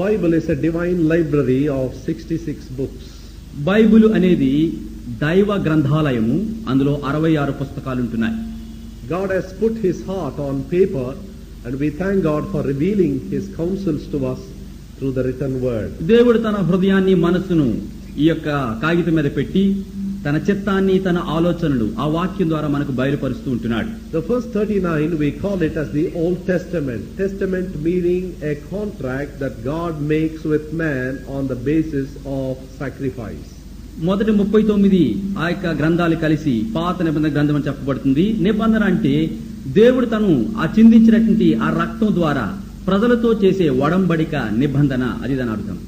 Bible is a divine library of 66 books. Bible అనేది దైవ గ్రంథాలయము. అందులో 66 పుస్తకాలు ఉంటున్నాయి. God has put his heart on paper, and we thank God for revealing his counsels to us through the written word. దేవుడు తన హృదయాన్ని మనసును ఈ యొక్క కాగితం మీద పెట్టి తన చిత్తాన్ని తన ఆలోచనలు ఆ వాక్యం ద్వారా మనకు బయలుపరుస్తూ ఉంటున్నాడు. The first 39 we call it as the Old Testament. Testament meaning a contract that God makes with man on the basis of sacrifice. మొదటి 39 ఆ యొక్క గ్రంథాలు కలిసి పాత నిబంధన గ్రంథం అని చెప్పబడుతుంది. నిబంధన అంటే దేవుడు తను ఆ చిందించినటువంటి ఆ రక్తం ద్వారా ప్రజలతో చేసే ఒడంబడిక నిబంధన, అది దాని అర్థం.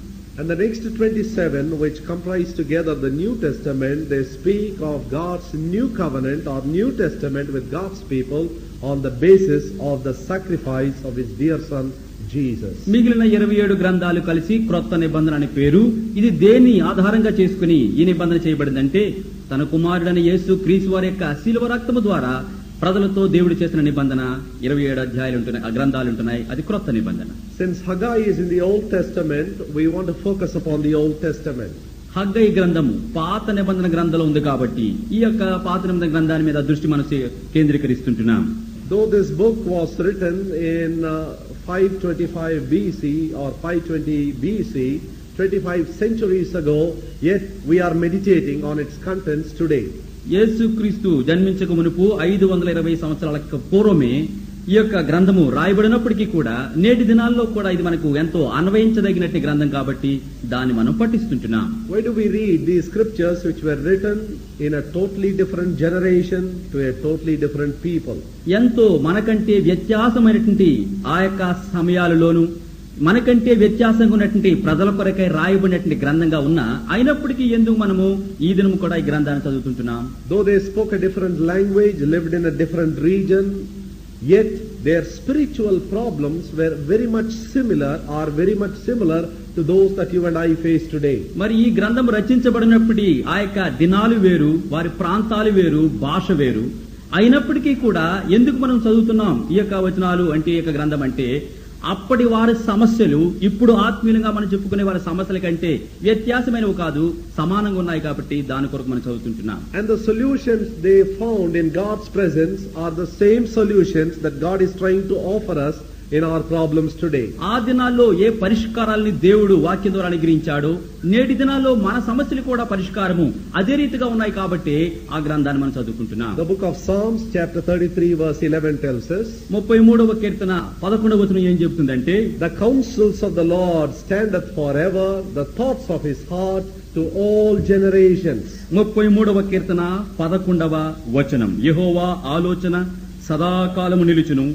And the next 27, which comprise together the New Testament, they speak of God's new covenant or New Testament with God's people on the basis of the sacrifice of his dear son Jesus. మిగిలిన 27 గ్రంథాలు కలిసి క్రొత్త నిబంధన అనే పేరు. ఇది దేన్ని ఆధారంగా చేసుకుని ఈ నిబంధన చేయబడిందంటే తన కుమారుడైన యేసు క్రీస్తు వారి యొక్క శిలువ రక్తము ద్వారా ప్రజలతో దేవుడు చేసిన నిబంధన. 27 అధ్యాయాలు ఉంటున్నాయి, ఆ గ్రంథాలు ఉంటున్నాయి, అది క్రొత్త నిబంధన. Since Haggai is in the Old Testament, we want to focus upon the Old Testament. Haggai గ్రంథము పాత నిబంధన గ్రంథంలో ఉంది కాబట్టి ఈ యొక్క పాత నిబంధన గ్రంథాన్ని మీద దృష్టి మనం కేంద్రీకరిస్తుంటున్నాం. Though this book was written in 525 BC or 520 BC, 25 centuries ago, yet we are meditating on its contents today. యేసుక్రీస్తు జన్మించక మునుపు 520 సంవత్సరాలకు పూర్వమే ఈ యొక్క గ్రంథము రాయబడినప్పటికీ కూడా నేటి దినాల్లో కూడా ఇది మనకు ఎంతో అన్వయించదగినట్టు గ్రంథం కాబట్టి దాన్ని మనం పఠిస్తుంటున్నాం. Why do we read these scriptures which were written in a totally different generation to a totally different people? ఎంతో మనకంటే వ్యత్యాసమైనటువంటి ఆ యొక్క సమయాలలోను మనకంటే వ్యత్యాసంగా ఉన్నటువంటి ప్రజల కొరకై రాయబడినటువంటి గ్రంథంగా ఉన్నా అయినప్పటికీ ఎందుకు మనము ఈ దినము కూడా ఈ గ్రంథాన్ని చదువుతుంటున్నాం? Though they spoke a different language, lived in a different region, yet their spiritual problems were very much similar to those that you and I face today. మరి ఈ గ్రంథం రచించబడినప్పటి ఆ యొక్క దినాలు వేరు, వారి ప్రాంతాలు వేరు, భాష వేరు. అయినప్పటికీ కూడా ఎందుకు మనం చదువుతున్నాం ఈ యొక్క వచనాలు అంటే ఈ యొక్క గ్రంథం అంటే అప్పటి వారి సమస్యలు ఇప్పుడు ఆత్మీయంగా మనం చెప్పుకునే వారి సమస్యల కంటే వ్యత్యాసమైనవి కాదు, సమానంగా ఉన్నాయి కాబట్టి దాని కొరకు మనం చదువుతుంటున్నాం. And the solutions they found in God's presence are the same solutions that God is trying to offer us in our problems today. ఆ దినాల్లో ఏ పరిష్కారాలని దేవుడు వాక్యం ద్వారా అనుగ్రహించాడో నేటి దినాల్లో మన సమస్యలు కూడా పరిష్కారము అదే రీతిగా ఉన్నాయి కాబట్టి ఆ గ్రంథాన్ని మనం చదువుకుంటున్నాం. The book of Psalms chapter 33 verse 11 tells us, 33వ కీర్తన 11వ వచనం ఏం చెప్తుందంటే, the counsels of the Lord standeth forever, the thoughts of his heart to all generations. 33వ కీర్తన 11వ వచనం, యెహోవా ఆలోచన సదాకాలము నిలుచును,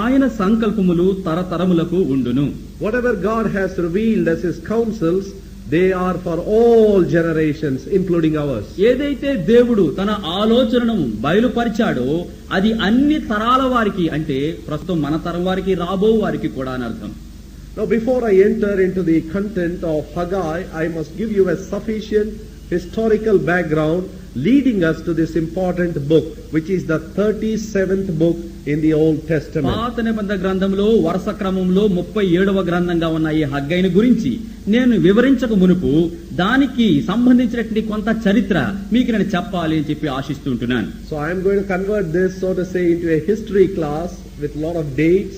ఆయన సంకల్పములు తరతరములకు ఉండును. Whatever God has revealed as his counsels, they are for all generations including ours. ఏదైతే దేవుడు తన ఆలోచనను బయలుపరిచాడో అది అన్ని తరాల వారికి అంటే ప్రస్తుతం మన తరం వారికి రాబో వారికి కూడా అని అర్థం. Now before I enter into the content of Haggai, I must give you a sufficient historical background leading us to this important book, which is the 37th book in the Old Testament. పాత నిబంధన గ్రంథంలో వరుస క్రమంలో 37వ గ్రంథంగా ఉన్న ఈ హగ్గైని గురించి నేను వివరించక మునుపు దానికి సంబంధించినటువంటి కొంత చరిత్ర మీకు నేను చెప్పాలి అని చెప్పి ఆశిస్తుంటున్నాను. So I am going to convert this, so to say, into a history class with lot of dates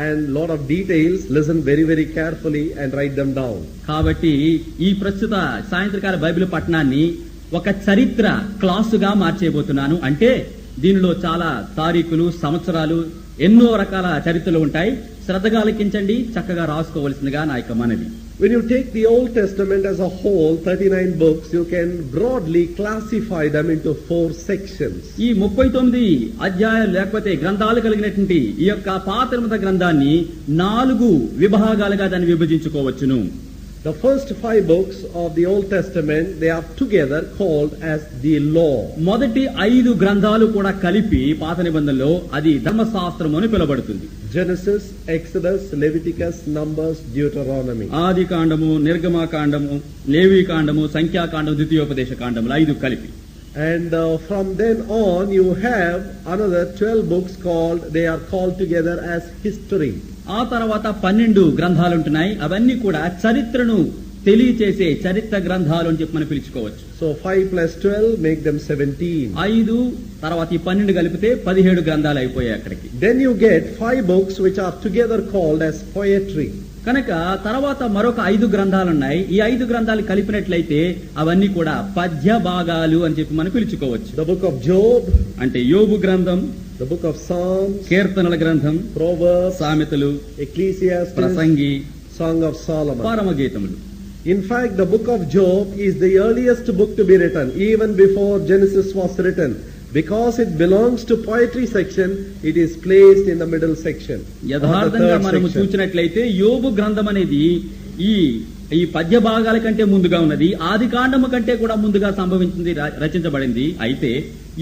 and lot of details. Listen very, very carefully and write them down. కాబట్టి ఈ ప్రస్తుత సాయంత్రకాల బైబిల్ పఠనాన్ని ఒక చరిత్ర క్లాసుగా మార్చేయబోతున్నాను. అంటే దీనిలో చాలా తారీఖులు, సంవత్సరాలు, ఎన్నో రకాల చరిత్రలు ఉంటాయి. శ్రద్ధగా ఆలకించండి, చక్కగా రాసుకోవలసిందిగా నా యొక్క మనవి. When you take the Old Testament as a whole, 39 books, you can broadly classify them into 4 sections. ఈ 39 అధ్యాయాలు లేకపోతే గ్రంథాలు కలిగినటువంటి ఈ యొక్క పాత నిబంధన గ్రంథాన్ని 4 విభాగాలుగా దాన్ని విభజించుకోవచ్చును. The first 5 books of the Old Testament, they are together called as the law. మొదటి 5 గ్రంథాలు కూడా కలిపి పాత నిబంధనలో అది ధర్మశాస్త్రం అని పిలువబడుతుంది. Genesis, Exodus, Leviticus, Numbers, Deuteronomy. ఆదికాండము, నిర్గమకాండము, లేవీకాండము, సంఖ్యాకాండము, ద్వితీయోపదేశ కాండములు 5 కలిపి. And from then on you have another 12 books they are called together as history. ఆ తర్వాత 12 గ్రంథాలు ఉంటున్నాయి. అవన్నీ కూడా చరిత్రను తెలియచేసే చరిత్ర గ్రంథాలు అని చెప్పి మనం పిలుచుకోవచ్చు. So 5 plus 12 make them 17. 5 తర్వాత ఈ 12 కలిపితే 17 గ్రంథాలు అయిపోయాయి అక్కడికి. Then you get 5 books which are together called as poetry. కనుక తర్వాత మరొక 5 గ్రంథాలు ఉన్నాయి. ఈ 5 గ్రంథాలు కలిపినట్లయితే అవన్నీ కూడా పద్య భాగాలు అని చెప్పి మనం పిలుచుకోవచ్చు. The book of Job, అంటే యోబు గ్రంథం, the book of Psalms, కీర్తనల గ్రంథం, Proverbs, సామెతలు, Ecclesiastes, Prasangi, Song of Solomon. పరమగీతములు. In fact, the book of Job is the earliest book to be written, even before Genesis was written. Because it belongs to poetry section, it is placed in the middle section. యథార్థంగా మనము చూసినట్లయితే యోబు గ్రంథం అనేది ఈ పద్య భాగాల కంటే ముందుగా ఉన్నది. ఆది కాండము కంటే కూడా ముందుగా సంభవించింది, రచించబడింది. అయితే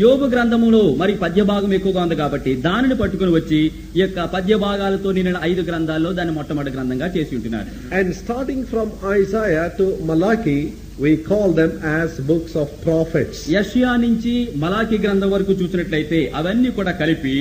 యోబు గ్రంథములో మరి పద్య భాగం ఎక్కువగా ఉంది కాబట్టి దానిని పట్టుకుని వచ్చి ఈ యొక్క పద్య భాగాలతో నిన్న 5 గ్రంథాల్లో దాన్ని మొట్టమొదటి గ్రంథంగా చేసి ఉంటున్నారు. And starting from Isaiah to Malachi, we call them as books of prophets. యెషయా నుంచి మలాకి గ్రంథం వరకు చూసినట్లయితే అవన్నీ కూడా కలిపి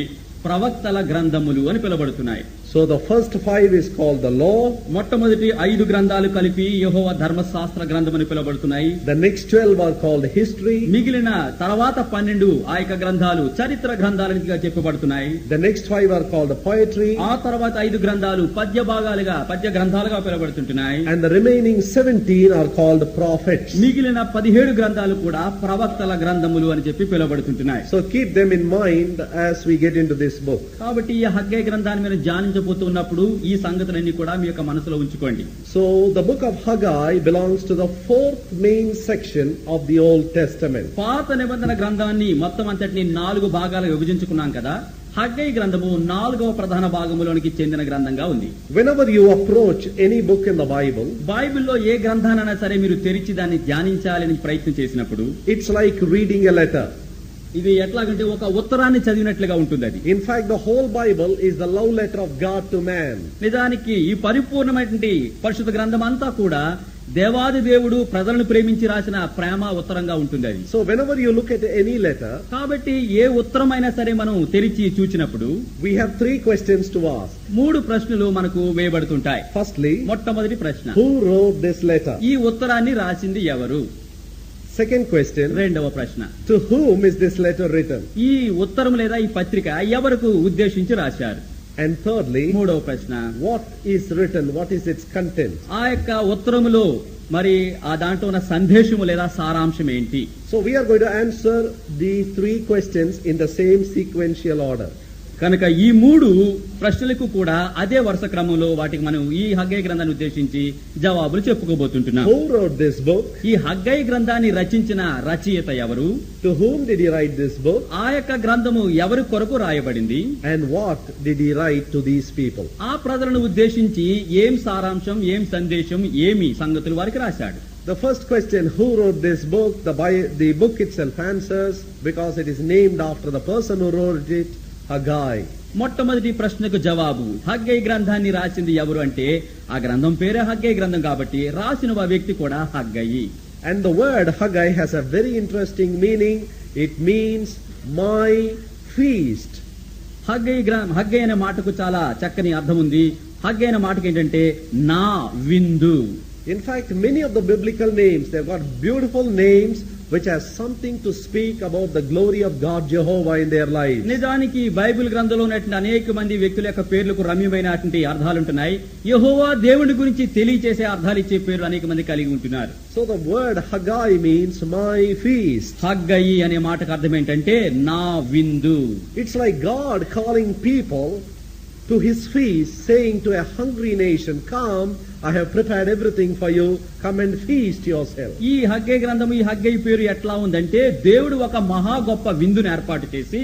ప్రవక్తల గ్రంథములు అని పిలువబడుతున్నాయి. So the first 5 is called the law. మొట్టమొదటి 5 గ్రంథాలు కలిపి యెహోవా ధర్మశాస్త్ర గ్రంథమని పిలువబడుతున్నాయి. The next 12 are called history. మిగిలిన తర్వాత 12 ఆ యొక్క గ్రంథాలు చరిత్ర గ్రంథాలుగా చెప్పబడుతున్నాయి. The next 5 are called the poetry. ఆ తర్వాత 5 గ్రంథాలు పద్య గ్రంథాలుగా పిలువబడుతుంటున్నాయి. And the remaining 17 are called prophets. మిగిలిన 17 గ్రంథాలు కూడా ప్రవక్తల గ్రంథములు అని చెప్పి పిలువబడుతుంటున్నాయి. So keep them in mind as we get into this book. కాబట్టి ఈ హగ్గై గ్రంథాన్ని మీరు ధ్యానించబోతున్నప్పుడు ఈ సంగతులన్నీ కూడా మీ యొక్క మనసులో ఉంచుకోండి. So the book of Haggai belongs to the 4th main section of the Old Testament. పాత నిబంధన గ్రంథాన్ని మొత్తం అంతటిని 4 భాగాలుగా విభజించుకున్నాం కదా. హగ్గై గ్రంథము 4వ ప్రధాన భాగములోనికి చెందిన గ్రంథంగా ఉంది. Whenever you approach any book in the Bible, బైబిల్లో ఏ గ్రంథానైనా సరే మీరు తెరిచి దాన్ని ధ్యానించాలని ప్రయత్నం చేసినప్పుడు it's like reading a letter. ఇది ఎట్లాగంటే ఒక ఉత్తరాన్ని చదివినట్లుగా ఉంటుంది అది. In fact, the whole Bible is the love letter of God to man. నిజానికి ఈ పరిపూర్ణమైనటువంటి పరిశుద్ధ గ్రంథం అంతా కూడా దేవాది దేవుడు ప్రజలను ప్రేమించి రాసిన ప్రేమ ఉత్తరంగా ఉంటుంది అది. So whenever you look at any letter, కాబట్టి ఏ ఉత్తరమైనా సరే మనం తెరిచి చూచినప్పుడు we have 3 questions to ask. 3 ప్రశ్నలు మనకు వేయబడుతుంటాయి. Firstly, మొట్టమొదటి ప్రశ్న, who wrote this letter? ఈ ఉత్తరాన్ని రాసింది ఎవరు? Second question, రెండవ ప్రశ్న, to whom is this letter written? ఈ ఉత్తరం లేదా ఈ పత్రిక ఎవరికి ఉద్దేశించి రాశారు? And thirdly, మూడవ ప్రశ్న, what is written? What is its content? ఆ యొక్క ఉత్తరములో మరి ఆ దాంట్లో ఉన్న సందేశము లేదా సారాంశం ఏంటి? So we are going to answer these 3 questions in the same sequential order. కనుక ఈ 3 ప్రశ్నలకు కూడా అదే వరుస క్రమంలో వాటికి మనం ఈ హగ్గై గ్రంథాన్ని ఉద్దేశించి జవాబులు చెప్పుకోబోతుంటున్నాం. Who wrote this book? ఈ హగ్గై గ్రంథాన్ని రచించిన రచయిత ఎవరు? To whom did he write this book? ఆ యొక్క గ్రంథము ఎవరి కొరకు రాయబడింది? And what did he write to these people? ఆ ప్రజలను ఉద్దేశించి ఏం సారాంశం, ఏం సందేశం, ఏమి సంగతులు వారికి రాశాడు? The first question, who wrote this book? The book itself answers because it is named after the person who wrote it, Haggai. మొట్టమొదటి ప్రశ్నకు జవాబు, హగ్గై గ్రంథాన్ని రాసింది ఎవరు అంటే ఆ గ్రంథం పేరే హగ్గై గ్రంథం కాబట్టి రాసిన వ్యక్తి కూడా హగ్గయి. And the word Haggai has a very interesting meaning. It means my feast. Haggai అనే మాటకు చాలా చక్కని అర్థం ఉంది. హగ్గై అనే మాటకు ఏంటంటే నా విందు. In fact, many of the biblical names, they've got beautiful names which has something to speak about the glory of God Jehovah in their lives. నిజానికి బైబిల్ గ్రంథంలో ఉన్నటువంటి అనేక మంది వ్యక్తుల యొక్క పేర్లకు రమ్యమైనటువంటి అర్థాలు ఉంటున్నాయి. యెహోవా దేవుని గురించి తెలియజేసే అర్థాలు ఇచ్చే పేర్లు అనేక మంది కలిగి ఉంటున్నారు. So the word Haggai means my feast. హగ్గయి అనే మాటకు అర్థం ఏంటంటే నా విందు. It's like God calling people to his feast, saying to a hungry nation, come, I have prepared everything for you, come and feast yourself. ఈ Haggai గ్రంథము, ఈ Haggai పేరు ఎట్లా ఉందంటే దేవుడు ఒక మహా గొప్ప విందును ఏర్పాటు చేసి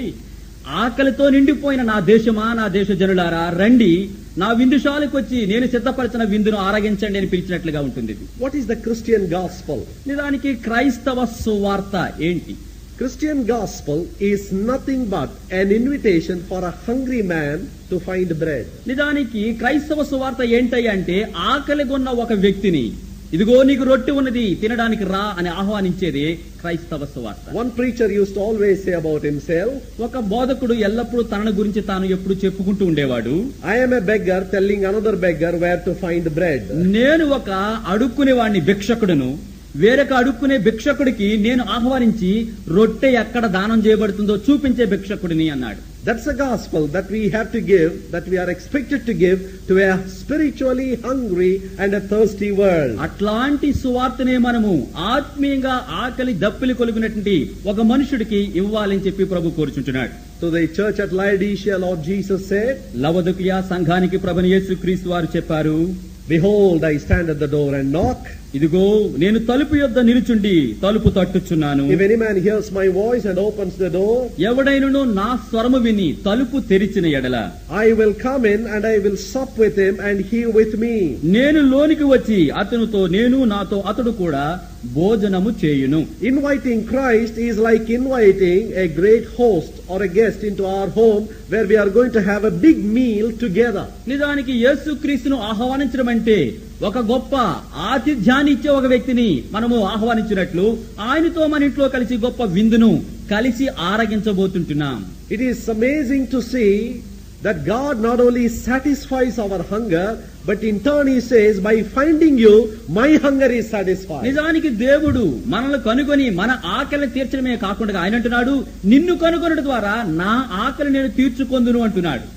ఆకలితో నిండిపోయిన నా దేశమా, నా దేశ జనులారా రండి, నా విందుశాలకు వచ్చి నేను సిద్ధపరిచిన విందును ఆరగించండి అని పిలిచినట్లుగా ఉంటుంది. What is the Christian gospel? నిజానికి క్రైస్తవ సువార్త ఏంటి? Christian gospel is nothing but an invitation for a hungry man to find bread. నిజానికి క్రైస్తవ సువార్త ఏంటి అంటే ఆకలిగొన్న ఒక వ్యక్తిని ఇదిగో నీకు రొట్టె ఉన్నది, తినడానికి రా అని ఆహ్వానించేది క్రైస్తవ సువార్త. One preacher used to always say about himself, ఒక బోధకుడు ఎల్లప్పుడూ తనను గురించి తాను ఎప్పుడు చెప్పుకుంటూ ఉండేవాడు, I am a beggar telling another beggar where to find bread. నేను ఒక అడుక్కునే వాడిని, భిక్షకుడును. వేరొక అడుక్కునే భిక్షకుడికి నేను ఆహ్వానించి రొట్టె ఎక్కడ దానం చేయబడుతుందో చూపించే భిక్షకుడిని అన్నాడు. That's a gospel that we have to give, that we are expected to give to a spiritually hungry and a thirsty world. అట్లాంటి సువార్తనే మనము ఆత్మీయంగా ఆకలి దప్పిలి కొలిగినటువంటి ఒక మనుషుడికి ఇవ్వాలని చెప్పి ప్రభు కోరుచుంటున్నాడు. To the church at Laodicea, Lord Jesus said, Laodicea సంఘానికి ప్రభువైన యేసుక్రీస్తు వారు చెప్పారు, Behold, I stand at the door and knock. ఇదిగో నేను తలుపు యొద్ద నిలుచుండి తలుపు తట్టుచున్నాను. If any man hears my voice and opens the door, ఎవడైనను నా స్వరము విని తలుపు తెరిచిన ఎడల I will come in and I will sup with him and he with me. నేను లోనికి వచ్చి అతనితో, నేను నాతో అతడు కూడా భోజనము చేయును. Inviting Christ is like inviting a great host or a guest into our home where we are going to have a big meal together. నిజానికి యేసుక్రీస్తును ఆహ్వానించడం అంటే ఒక గొప్ప ఆతిథ్యాన్ని ఇచ్చే ఒక వ్యక్తిని మనము ఆహ్వానించినట్లు ఆయనతో మన ఇంట్లో కలిసి గొప్ప విందును కలిసి ఆరగించబోతుంటున్నాం. It is amazing to see that God not only satisfies our hunger, but in turn he says, by finding you, my hunger is satisfied. నిజానికి దేవుడు మనల్ని కనుగొని మన ఆకలిని తీర్చడమే కాకుండా ఆయన అంటున్నాడు, నిన్ను కనుగొనడం ద్వారా నా ఆకలి నేను తీర్చుకొందును అంటున్నాడు.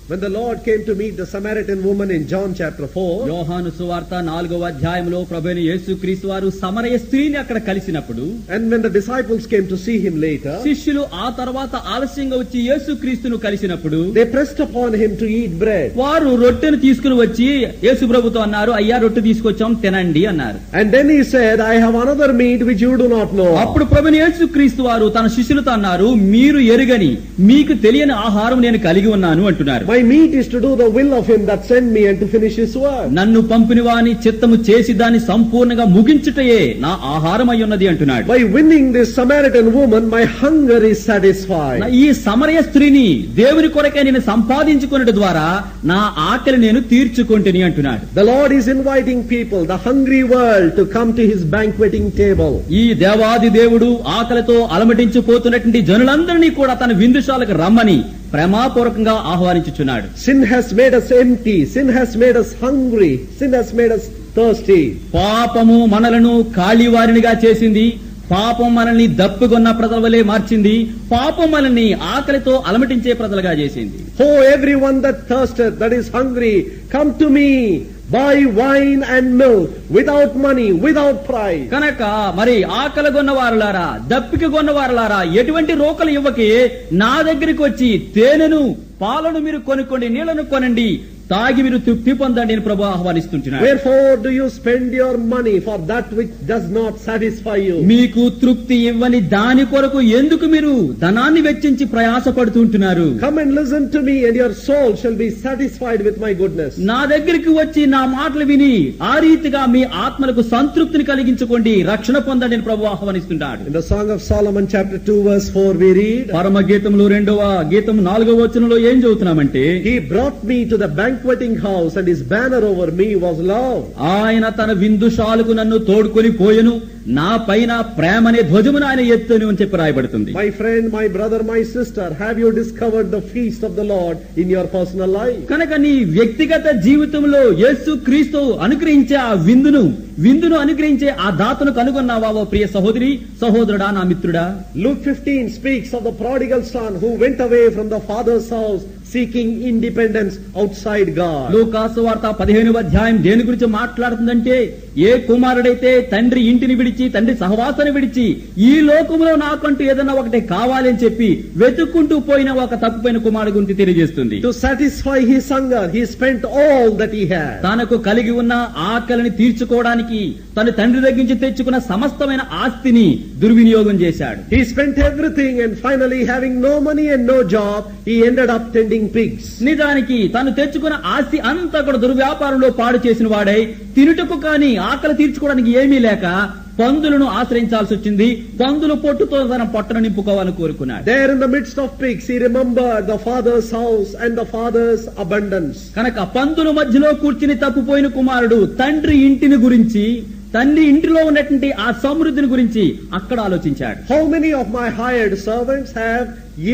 When the Lord came to meet the Samaritan woman in John chapter 4, యోహాను సువార్త 4వ అధ్యాయంలో ప్రభువైన యేసుక్రీస్తు వారు సమరయ స్త్రీని అక్కడ కలిసినప్పుడు, and when the disciples came to see him later, శిష్యులు ఆ తర్వాత ఆలస్యంగా వచ్చి యేసుక్రీస్తును కలిసినప్పుడు they pressed upon him to eat bread. వారు రొట్టెను తీసుకుని వచ్చి యేసు ప్రభుతో అన్నారు, అయ్యా రొట్టె తీసుకొచ్చాం తినండి అన్నారు. And then he said, I have another meat which you do not know. అప్పుడు ప్రభువైన యేసుక్రీస్తు వారు తన శిష్యులతో అన్నారు, మీరు ఎరుగని మీకు తెలియని ఆహారం నేను కలిగి ఉన్నాను అంటున్నారు. My meat is to do the will of him that sent me and to finish his work. నన్ను పంపిన వాని చిత్తము చేసి దాన్ని సంపూర్ణంగా ముగించుటయే నా ఆహారం అయి ఉన్నది అంటున్నాడు. By winning this Samaritan woman, my hunger is satisfied. ఈ సమరయ స్త్రీని దేవుని కొరకే నేను సంపాదించుకున్నట ద్వారా నా ఆకలి నేను తీర్చుకుంటుని అంటున్నాడు. The Lord is inviting people, the hungry world, to come to his banqueting table. ఈ దేవాది దేవుడు ఆకలితో అలమటించిపోతున్నటువంటి జనులందరినీ కూడా తన విందుశాలకు రమ్మని ప్రేమపూర్వకంగా ఆహ్వానించుచున్నాడు. Sin has made us empty. Sin has made us hungry. Sin has made us thirsty. పాపము మనలను ఖాళీవారినిగా చేసింది. పాపం మనల్ని దప్పిగొన్న ప్రజల వలె మార్చింది. పాపం మనల్ని ఆకలితో అలమటించే ప్రజలుగా చేసింది. Oh, everyone that thirsteth, that is hungry, come to me. Buy wine and milk without money, without price. కనుక మరి ఆకలి కొన్న వారులారా, దప్పిక కొన్న వారులారా, ఎటువంటి రోకలు ఇవ్వకి నా దగ్గరికి వచ్చి తేనెను పాలను మీరు కొనుక్కోండి, నీళ్లను కొనండి, తాగి మీరు తృప్తి పొందండి అని ప్రభు ఆహ్వానిస్తుంటున్నాడు. Wherefore do you spend your money for that which does not satisfy you? మీకు తృప్తి ఇవ్వని దాని కొరకు ఎందుకు మీరు ధనాన్ని వెచ్చించి ప్రయాసపడుతుంటున్నారు? Come and listen to me and your soul shall be satisfied with my goodness. నా దగ్గరికి వచ్చి నా మాటలు విని ఆ రీతిగా మీ ఆత్మలకు సంతృప్తిని కలిగించుకోండి, రక్షణ పొందండి అని ప్రభు ఆహ్వానిస్తుంటాడు. In the Song of Solomon chapter 2 verse 4 we read, పరమ గీతంలో 2వ గీతం 4వ వచనంలో ఏం చదువుతున్నామంటే, He brought me to the banqueting house and his banner over me was love. ఆయన తన విందుశాలకు నన్ను తోడుకొని పోయెను, నా పైన ప్రేమనే ధ్వజమును ఆయన ఎత్తును అని చెప్పి రాయబడుతుంది. My friend, my brother, my sister, have you discovered the feast of the Lord in your personal life? కనుక నీ వ్యక్తిగత జీవితంలో యేసు క్రీస్తు అనుగ్రహించే ఆ విందును అనుగ్రహించే ఆ దాతను కనుగొన్నావా ఓ ప్రియ సహోదరి సహోదరుడా, నా మిత్రుడా? Luke 15 speaks of the prodigal son who went away from the father's house seeking independence outside God. లూకాసు వార్త 15వ అధ్యాయం దేని గురించి మాట్లాడుతుందంటే, ఏ కుమారుడైతే తండ్రి ఇంటిని విడిచి తండ్రి సహవాసాన్ని విడిచి ఈ లోకంలో నాకంటూ ఏదన్నా ఒకటి కావాలి అని చెప్పి వెతుక్కుంటూ పోయిన ఒక తప్పిపోయిన కుమారుడు గురించి తెలియజేస్తుంది. To satisfy his hunger, he spent all that he had. తనకు కలిగి ఉన్న ఆకలిని తీర్చుకోవడానికి తన తండ్రి దగ్గర నుంచి తెచ్చుకున్న సమస్తమైన ఆస్తిని దుర్వినియోగం చేశాడు. He spent everything and finally, having no money and no job, he ended up tending pigs. నిజానికి తను తెచ్చుకున్న ఆస్తి అంతా కూడా దుర్వ్యాపారంలో పాడు చేసిన వాడై, తినుటకు కానీ ఆకలి తీర్చుకోవడానికి ఏమీ లేక పందులను ఆశ్రయించాల్సి వచ్చింది. పందుల పొట్టుతో తన పొట్టను నింపుకోవాలని కోరుకున్నాడు. There in the midst of pigs, he remembered the father's house and the father's abundance. కనుక పందుల మధ్యలో కూర్చుని తప్పిపోయిన కుమారుడు తండ్రి ఇంటిని గురించి, తండ్రి ఇంటిలో ఉన్నటువంటి ఆ సమృద్ధిని గురించి అక్కడ ఆలోచించాడు. How many of my hired servants have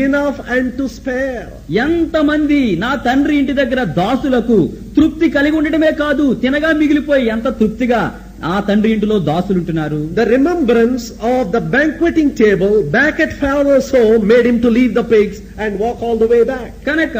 enough and to spare? ఎంతమంది నా తండ్రి ఇంటి దగ్గర దాసులకు తృప్తి కలిగి ఉండటమే కాదు, తినగా మిగిలిపోయి ఎంత తృప్తిగా ఆ తండ్రి ఇంటిలో దాసులుంటున్నారు. The remembrance of the banqueting table back at Pharaoh's home made him to leave the pigs and walk all the way back. కనుక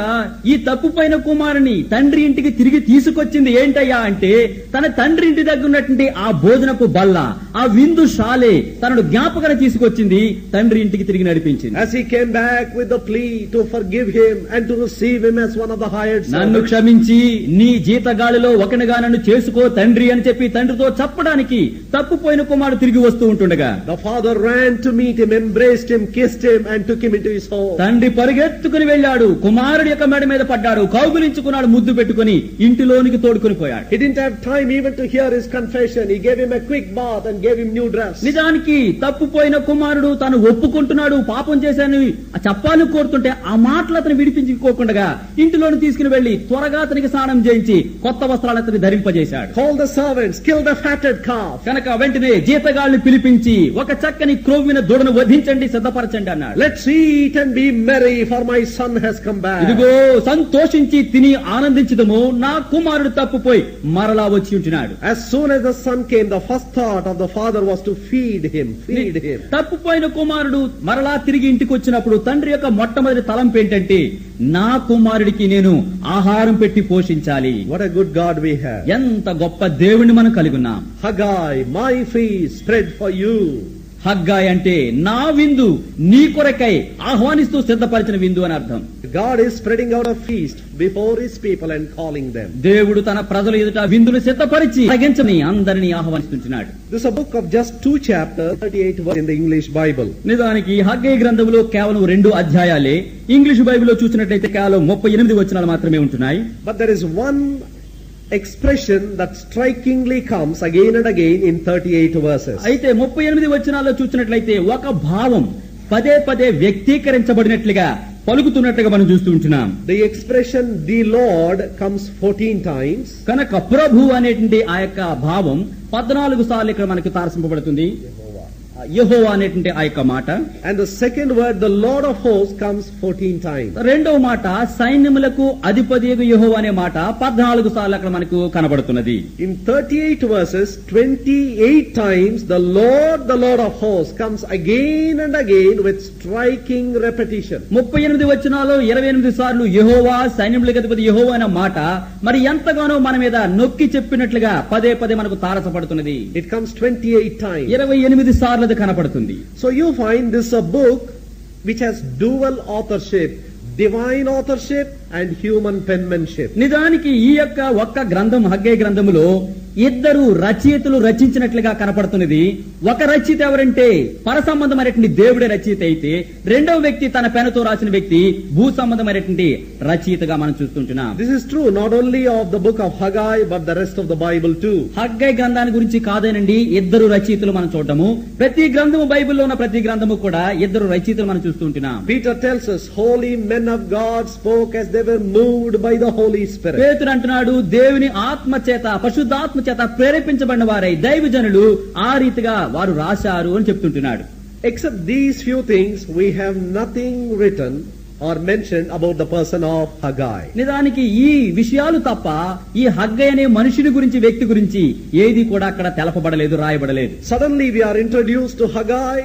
ఈ తప్పుపైన కుమారుని తండ్రి ఇంటికి తిరిగి తీసుకొచ్చింది ఏంటయ్యా అంటే, తన తండ్రి ఇంటి దగ్గర ఉన్నటువంటి ఆ భోజనపు బల్ల, ఆ విందు శాలే తనను జ్ఞాపకం తీసుకొచ్చింది, తండ్రి ఇంటికి తిరిగి నడిపించింది. As he came back with the plea to forgive him and to receive him as one of the hired నన్ను servants, క్షమించి నీ జీతగాళిలో ఒకనిగా నన్ను చేసుకో తండ్రి అని చెప్పి తండ్రితో చెప్పడానికి తప్పుపోయిన కుమారుడు తిరిగి వస్తూ ఉంటుండగా, the father ran to meet him, embraced him, kissed him and took him into his home. తండ్రి పరిగెత్తుకుని వెళ్ళాడు, కుమారుడి యొక్క మెడ మీద పడ్డాడు, కౌగులించుకున్నాడు, ముద్దు పెట్టుకుని ఇంటిలోనికి తోడుకుని పోయాడు. He didn't have time even to hear his confession. He gave him a quick bath and gave him new dress. నిజానికి తప్పుపోయిన కుమారుడు తాను ఒప్పుకుంటున్నాడు, పాపం చేశాను చెప్పాలని కోరుతుంటే ఆ మాటలు అతను విడిపించుకోకుండా ఇంటిలోని తీసుకుని వెళ్లి త్వరగా అతనికి స్నానం చేయించి కొత్త వస్త్రాలు అతని ధరింపజేశాడు. Call the servants, kill the fatted calf. కనుక వెంటనే జీతగాళ్లు పిలిపించి ఒక చక్కని క్రొవ్విన దూడను వధించండి, సిద్ధపరచండి అన్నాడు. Let's eat and be merry, for my son has come back. ఇదిగో సంతోషించి తిని ఆనందించుదము, నా కుమారుడు తప్పుపోయి మరలా వచ్చి ఉంటున్నాడు. As soon as the son came, the first thought of the father was to feed him. తప్పుపోయిన కుమారుడు మరలా తిరిగి ఇంటికి వచ్చినప్పుడు తండ్రి యొక్క మొట్టమొదటి తలంపు ఏంటంటే, నా కుమారుడికి నేను ఆహారం పెట్టి పోషించాలి. What a good God we have. ఎంత గొప్ప దేవుణ్ణి మనం కలిగి ఉన్నాం. Haggai, my feast spread for you. హగ్గాయ్ అంటే నా విందు నీ కొరకై ఆహ్వానిస్తూ సిద్ధపరిచిన విందు అని అర్థం. God is spreading out a feast before his people and calling them. దేవుడు తన ప్రజల ఎదుట విందును సిద్ధపరిచి తగించని అందరినీ ఆహ్వానిస్తుంటున్నాడు. This is a book of just 2 chapters, 38 verses in the English Bible. నిజానికి హగ్గై గ్రంథంలో కేవలం 2 అధ్యాయాలే, ఇంగ్లీష్ బైబిల్లో చూసినట్లయితే కేవలం 38 వచనాలు మాత్రమే ఉంటున్నాయి. But there is one expression that strikingly comes again and again in 38 verses. అయితే 38 వచనాల్లో చూసినట్లయితే ఒక భావం పదే పదే వ్యక్తీకరించబడినట్లుగా పలుకుతున్నట్లుగా మనం చూస్తూ ఉంటున్నాం. The expression the Lord comes 14 times. కనుక ప్రభు అనేటువంటి ఆ యొక్క భావం 14 సార్లు ఇక్కడ మనకు తారసింపబడుతుంది. యెహోవా అనేటువంటి ఆ యొక్క మాట. And the second word, the Lord of hosts, comes 14 times. రెండవ మాట సైన్యములకు అధిపతియగు యెహోవా అనే మాట 14 సార్లు అక్కడ మనకు కనబడుతున్నది. In 38 verses, 28 times the Lord of hosts comes again and again with striking repetition. 38 వచనాల్లో 28 సార్లు యెహోవా సైన్యములకు అధిపతి యెహోవా అనే మాట మరి ఎంతగానో మన మీద నొక్కి చెప్పినట్లుగా పదే పదే మనకు తారసపడుతున్నది. It comes 28 times. 28 సార్లు కనపడుతుంది. So you find this a book which has dual authorship, divine authorship and human penmanship. నిజానికి ఈ యొక్క ఒక్క గ్రంథం హగ్గై గ్రంథములో ఇద్దరు రచయితలు రచించినట్లుగా కనపడుతున్నది. ఒక రచయిత ఎవరంటే పర సంబంధమైనటువంటి దేవుడే రచయిత అయితే, రెండవ వ్యక్తి తన పెనతో రాసిన వ్యక్తి భూ సంబంధమైనటువంటి రచయితగా మనం చూస్తుంటున్నాం. This is true not only of the book of Haggai but the rest of the Bible too. Haggai గ్రంథాన్ని గురించి కాదేనండి, ఇద్దరు రచయితలు మనం చూడటము. ప్రతి గ్రంథము బైబిల్లో ఉన్న ప్రతి గ్రంథము కూడా ఇద్దరు రచయితలు మనం చూస్తుంటున్నాం. Peter tells us holy men of God spoke as they were moved by the Holy Spirit. పేతురు అంటున్నాడు, దేవుని ఆత్మ చేత పరిశుద్ధాత్మ చేత ప్రేరేపించబడిన వారై దైవజనులు ఆ రీతిగా వారు రాశారు అని చెప్తుంటున్నాడు. Except these few things, we have nothing written or mentioned about the person of Haggai. నిజానికి ఈ విషయాలు తప్ప ఈ హగ్గై అనే మనుషుని గురించి, వ్యక్తి గురించి ఏది కూడా అక్కడ తెలపబడలేదు, రాయబడలేదు. Suddenly we are introduced to Haggai.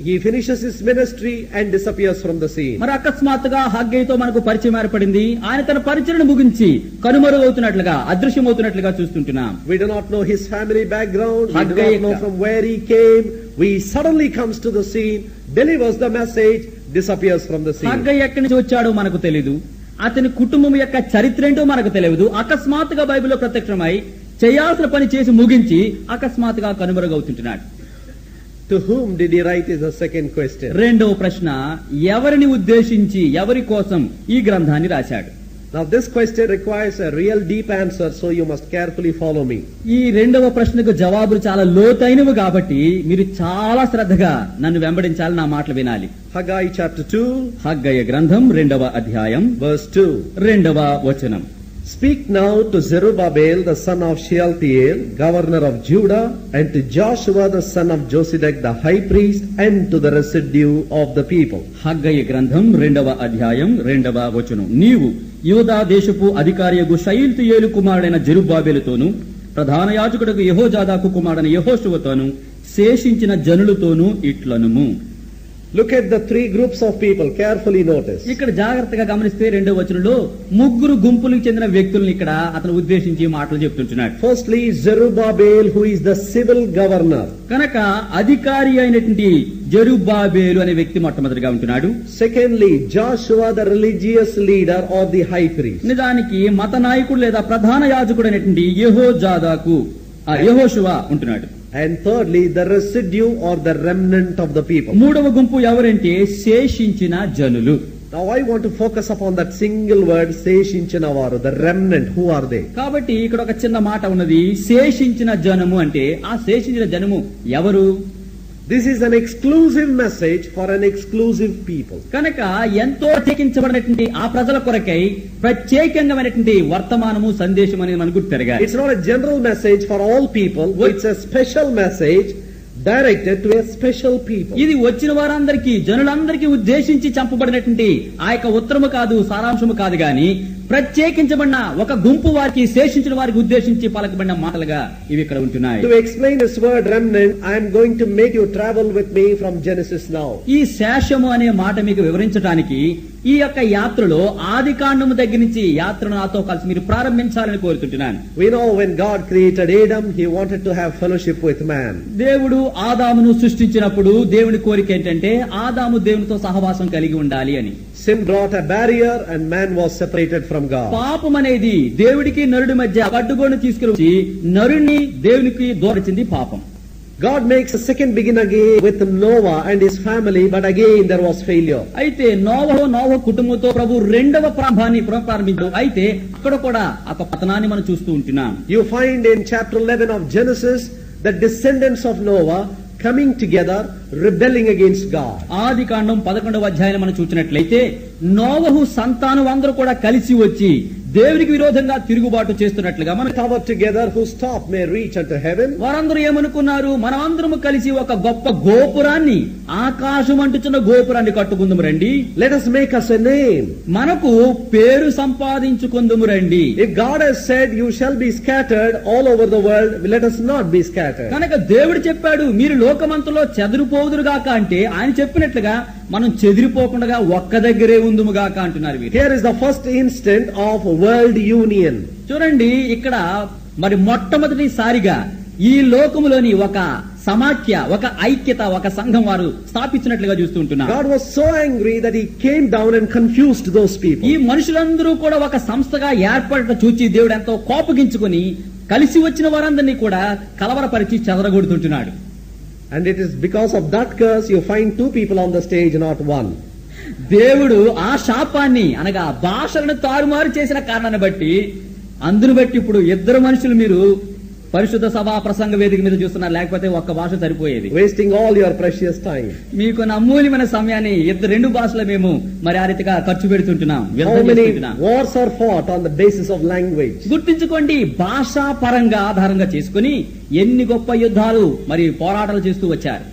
He finishes his ministry and disappears from the scene. మరి అకస్మాత్తుగా హగ్గైతో మనకు పరిచయం ఏర్పడింది. ఆయన తన పరిచయను ముగించి కనుమరుగవుతున్నట్లుగా, అదృశ్యమవుతున్నట్లుగా చూస్తుంటున్నాం. We do not know his family background. We do Haggai not know from where he came. He suddenly comes to the scene, delivers the message, disappears from the scene. Haggai ఎక్కడి నుంచి వచ్చాడో మనకు తెలియదు. అతని కుటుంబం యొక్క చరిత్ర ఏంటో మనకు తెలియదు. అకస్మాత్తుగా బైబిల్లో ప్రత్యక్షమై చేయాల్సిన పని చేసి ముగించి అకస్మాత్తుగా కనుమరుగవుతుంటున్నాడు. To whom did he write is the second question. రెండవ ప్రశ్న, ఎవరిని ఉద్దేశించి, ఎవరి కోసం ఈ గ్రంథాన్ని రాశాడు? Now this question requires a real deep answer, so you must carefully follow me. ఈ రెండవ ప్రశ్నకు జవాబులు చాలా లోతైనవి కాబట్టి మీరు చాలా శ్రద్ధగా నన్ను వెంబడించాలి, నా మాటలు వినాలి. Haggai chapter 2, హగ్గయ గ్రంథం 2వ అధ్యాయం verse 2. 2వ వచనం. Speak now to Zerubbabel the son of Shealtiel, governor of Judah, and to Joshua the son of Josedek the high priest, and to the residue of the people. హగ్గయ గ్రంథం 2వ అధ్యాయం 2వ వచనం. నీవు యూదా దేశపు అధికారియగు షయల్తీయేలు కుమారుడైన జెరుబ్బాబెలుతోను, ప్రధాన యాజకుడకు యెహోజాదాకు కుమారుడైన యెహోషువతోను, శేషించిన జనులతోను ఇట్లనుము. Look at the three groups of people, carefully notice. ఇక్కడ జాగ్రత్తగా గమనిస్తే 2వ వచనంలో 3 గుంపులకు చెందిన వ్యక్తులను ఇక్కడ అతను ఉద్దేశించి మాటలు చెప్తుంటున్నాడు. Firstly, Zerubbabel, who is the civil governor. కనుక అధికారి అయినటువంటి జెరుబ్బాబెలు అనే వ్యక్తి మొట్టమొదటిగా ఉంటున్నాడు. Secondly, Joshua the religious leader or the high priest. నిజానికి మత నాయకుడు లేదా ప్రధాన యాజకుడు అయినటువంటి యెహోజాదాకు యెహోషువ ఉంటున్నాడు. And thirdly, the residue or the remnant of the people. 3వ గుంపు ఎవరంటే శేషించిన జనులు. Now I want to focus upon that single word, Seshinchana, the remnant. Who are they? కాబట్టి ఇక్కడ ఒక చిన్న మాట ఉన్నది, శేషించిన జనము అంటే ఆ శేషించిన జనము ఎవరు? This is an exclusive message for an exclusive people. కనుక ఎంతో ప్రత్యేకించబడినటువంటి ఆ ప్రజల కొరకై ప్రత్యేకంగామైనటువంటి వర్తమానము సందేశం అనేది మనకు తిరగాలి. It's not a general message for all people. It's a special message directed to a special people. ఇది వచ్చిన వారందరికీ, జనులందరికీ ఉద్దేశించి చంపబడినటువంటి ఆ యొక్క ఉత్తరము కాదు, సారాంశము కాదు గాని ప్రత్యేకించబడిన ఒక గుంపు వారికి, శేషించిన వారికి ఉద్దేశించి పలకబడిన మాటలుగా ఇవి ఇక్కడ ఉంటున్నాయి. To explain this word remnant, I am going to make you travel with me from Genesis now. ఈ శేషము అనే మాట మీకు వివరించడానికి ఈ యొక్క యాత్రలో ఆదికాండము దగ్గర నుంచి యాత్రను నాతో కలిసి మీరు ప్రారంభించాలని కోరుకుంటున్నాను. We know when God created Adam, He wanted to have fellowship with man. దేవుడు ఆదామును సృష్టించినప్పుడు దేవుని కోరిక ఏంటంటే ఆదాము దేవునితో సహవాసం కలిగి ఉండాలి అని. Sin brought a barrier and man was separated from God. పాపం అనేది దేవుడికి నరుడి మధ్య అడ్డుగోడను తీసుకుని నరుణ్ణి దేవునికి దూరచింది పాపం. God makes a second begin again with Noah and his family, but again there was failure. అయితే నోవహు కుటుంబంతో ప్రభు రెండవ ప్రారంభాన్ని ప్రారంభించాడు. అయితే అక్కడ కూడా ఒక పతనాన్ని మనం చూస్తూ ఉంటున్నాం. You find in chapter 11 of Genesis the descendants of Noah coming together, rebelling against God. ఆదికాండం 11వ అధ్యాయాన్ని మనం చూసినట్లయితే నోవహు సంతానం అందరూ కూడా కలిసి వచ్చి దేవునికి విరోధంగా తిరుగుబాటు చేస్తున్నట్లుగా మనం Tower together whose top may reach unto heaven. వారందరూ ఏమనుకున్నారు, మనమందరము కలిసి ఒక గొప్ప గోపురాన్ని, ఆకాశం అంటుచున్న గోపురాన్ని కట్టుకుందుము రండి. Let us make us a name. మనకు పేరు సంపాదించుకుందుము రండి. If God has said you shall be scattered all over the world, let us not be scattered. కనుక దేవుడు చెప్పాడు మీరు లోకమంతలో చెదిరిపోదురుగాక అంటే ఆయన చెప్పినట్లుగా మనం చెదిరిపోకుండా ఒక్క దగ్గరే ఉందుముగాక అంటున్నారు వీరు. Here is the first instant of world union. చూడండి, ఇక్కడ మరి మొట్టమొదటిసారిగా ఈ లోకములోని ఒక సమాఖ్య, ఒక ఐక్యత, ఒక సంఘం వారు స్థాపించినట్లుగా చూస్తుంటున్నారు. God was so angry that He came down and confused those people. ఈ మనుషులందరూ కూడా ఒక సంస్థగా ఏర్పడట చూచి దేవుడు ఎంతో కోపగించుకొని కలిసి వచ్చిన వారందరినీ కూడా కలవరపరిచి చెదరగొడుతుంటున్నాడు. And it is because of that curse you find two people on the stage, not one. దేవుడు ఆ శాపాన్ని అనగా భాషలను తారుమారు చేసిన కారణాన్ని బట్టి అందును బట్టి ఇప్పుడు ఇద్దరు మనుషులు మీరు పరిశుద్ధ సభా ప్రసంగ వేదిక మీద చూస్తున్నారు, లేకపోతే ఒక్క భాష సరిపోయేది. Wasting all your precious time. మీకు అమూల్యమైన సమయాన్ని రెండు భాషలు మేము మరి ఆ రీతిగా ఖర్చు పెడుతుంటున్నాం. How many wars are fought on the basis of language? గుర్తించుకోండి, భాషా పరంగా ఆధారంగా చేసుకుని ఎన్ని గొప్ప యుద్ధాలు మరి పోరాటాలు చేస్తూ వచ్చారు.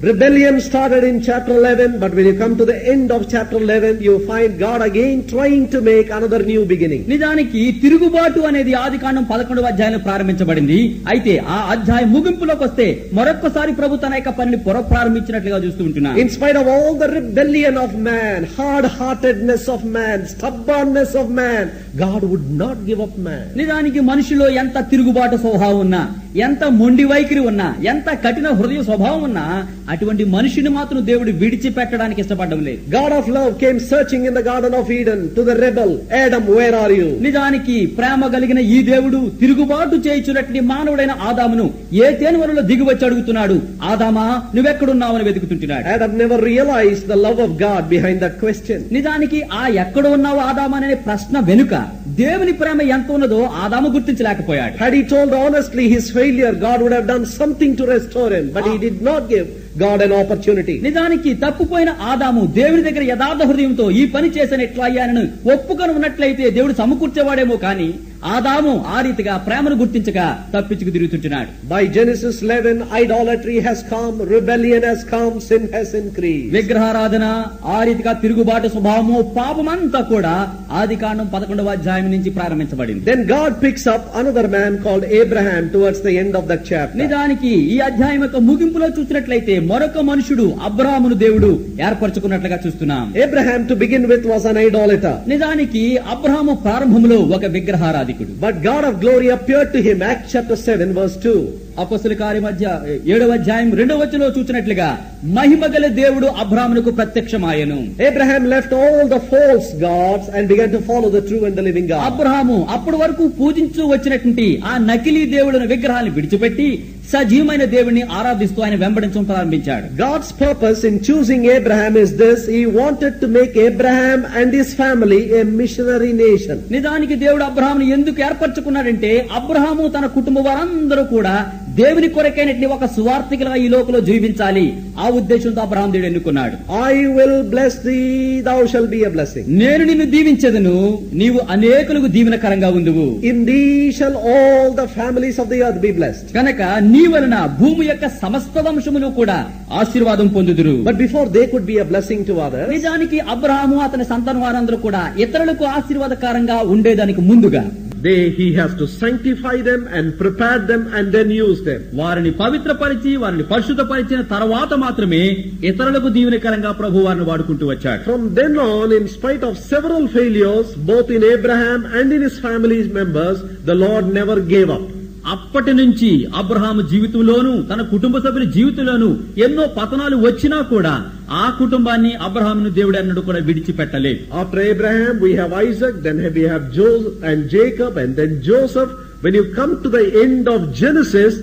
Rebellion started in chapter 11, but when you come to the end of chapter 11, you find God again trying to make another new beginning. నిజానికి తిరుగుబాటు అనేది ఆదికాండం 11వ అధ్యాయంలో ప్రారంభించబడింది. అయితే ఆ అధ్యాయం ముగింపులోకి వస్తే మరొక్కసారి ప్రభు తన యొక్క పనిని ప్రారంభించినట్లుగా చూస్తూ ఉంటున్నాం. In spite of all the rebellion of man, hard-heartedness of man, stubbornness of man, God would not give up man. నిజానికి మనిషిలో ఎంత తిరుగుబాటు స్వభావం ఉన్నా, ఎంత మొండి వైఖరి ఉన్నా, ఎంత కఠిన హృదయ స్వభావం ఉన్నా అటువంటి మనిషిని మాత్రం దేవుడు విడిచిపెట్టడానికి ఇష్టపడడం లేదు. God of love came searching in the Garden of Eden to the rebel, Adam, where are you? నిజానికి ప్రేమ కలిగిన ఈ దేవుడు తిరుగుబాటు చేయుచున్నటువంటి మానవుడైన ఆదామును ఏదెను వనలో దిగి వచ్చి అడుగుతున్నాడు, ఆదామా నువ్వెక్కడున్నావని వెతుకుతుంటున్నాడు. Adam never realized the love of God behind that question. నిజానికి ఆ ఎక్కడ ఉన్నావు ఆదామా అనే ప్రశ్న వెనుక దేవుని ప్రేమ ఎంత ఉన్నదో ఆదాము గుర్తించలేకపోయాడు. Had he told honestly his failure, God would have done something to restore him, but he did not give God an opportunity. నిజానికి తప్పుపోయిన ఆదాము దేవుని దగ్గర యథార్థ హృదయంతో ఈ పని చేసిన ఎట్లా అయ్యానని ఒప్పుకొని ఉన్నట్లయితే దేవుడు సమకూర్చేవాడేమో కానీ ఆదాము ఆ రీతిగా ప్రేమను గుర్తించక తప్పించుకు తిరుగుతుంటున్నాడు. By Genesis 11, idolatry has come, rebellion has come, sin has increased. విగ్రహారాధన, ఆ రీతిగా తిరుగుబాటు స్వభావము, పాపమంతా కూడా ఆదికాండం 11వ అధ్యాయం నుంచి ప్రారంభించబడింది. Then God picks up another man called Abraham towards the end of that chapter. నిజానికి ఈ అధ్యాయం యొక్క ముగింపులో చూసినట్లయితే మరొక మనుషుడు అబ్రాహామును దేవుడు ఏర్పరచుకున్నట్లుగా చూస్తున్నాం. Abraham, to begin with, was an idolater. నిజానికి అబ్రాహాము ప్రారంభంలో ఒక విగ్రహారాధికుడు. But God of glory appeared to him, Acts chapter 7 verse 2. అపొస్తలుల కార్యం 7వ అధ్యాయం 2వ వచనంలో చూసినట్లుగా మహిమగల దేవుడు అబ్రాహామునకు ప్రత్యక్షమాయెను. Abraham left all the false gods and began to follow the true and the living God. అబ్రాహాము అప్పటి వరకు పూజించు వచ్చినటువంటి ఆ నకిలీ దేవుడును విగ్రహాలను విడిచిపెట్టి సజీవమైన దేవుణ్ణి ఆరాధిస్తూ ఆయన వెంబడించడం ప్రారంభించాడు. God's purpose in choosing Abraham is this: He wanted to make Abraham and his family a missionary nation. నిజానికి దేవుడు అబ్రాహామును ఎందుకు ఏర్పరచుకున్నాడంటే అబ్రాహాము తన కుటుంబ వారందరూ కూడా దేవుని కొరకైనటువంటి ఒక సువార్థికులుగా ఈ లోకంలో జీవించాలి. ఆ ఉద్దేశంతో అబ్రాహాము దేవుడు ఎన్నుకున్నాడు. I will bless thee, thou shalt be a blessing. నేను నిన్ను దీవించెదను, నీవు అనేకులకు దీవెనకరంగా ఉండువు. In thee shall all the families of the earth be blessed. కనుక నీ వలన భూమి యొక్క సమస్త వంశములు కూడా ఆశీర్వాదం పొందుదురు. But before they could be a blessing to others, నిజానికి అబ్రాహాము అతని సంతానం వారందరూ కూడా ఇతరులకు ఆశీర్వాదకరంగా ఉండేదానికి ముందుగా he has to sanctify them and prepare them and then use them. వారిని పవిత్రపరిచి వారిని పరిశుద్ధపరిచిన తర్వాత మాత్రమే ఇతరులకు దీవెనకరంగా ప్రభు వారిని వాడుకుంటూ వచ్చాడు. From then on, in spite of several failures both in Abraham and in his family's members, the Lord never gave up. అప్పటి నుంచి అబ్రహాము జీవితంలోను తన కుటుంబ సభ్యుల జీవితంలోను ఎన్నో పతనాలు వచ్చినా కూడా ఆ కుటుంబాన్ని అబ్రహామును దేవుడు అన్నడు కూడా విడిచిపెట్టలేదు. After Abraham we have Isaac, then we have Joseph and Jacob, and then Joseph. When you come to the end of Genesis,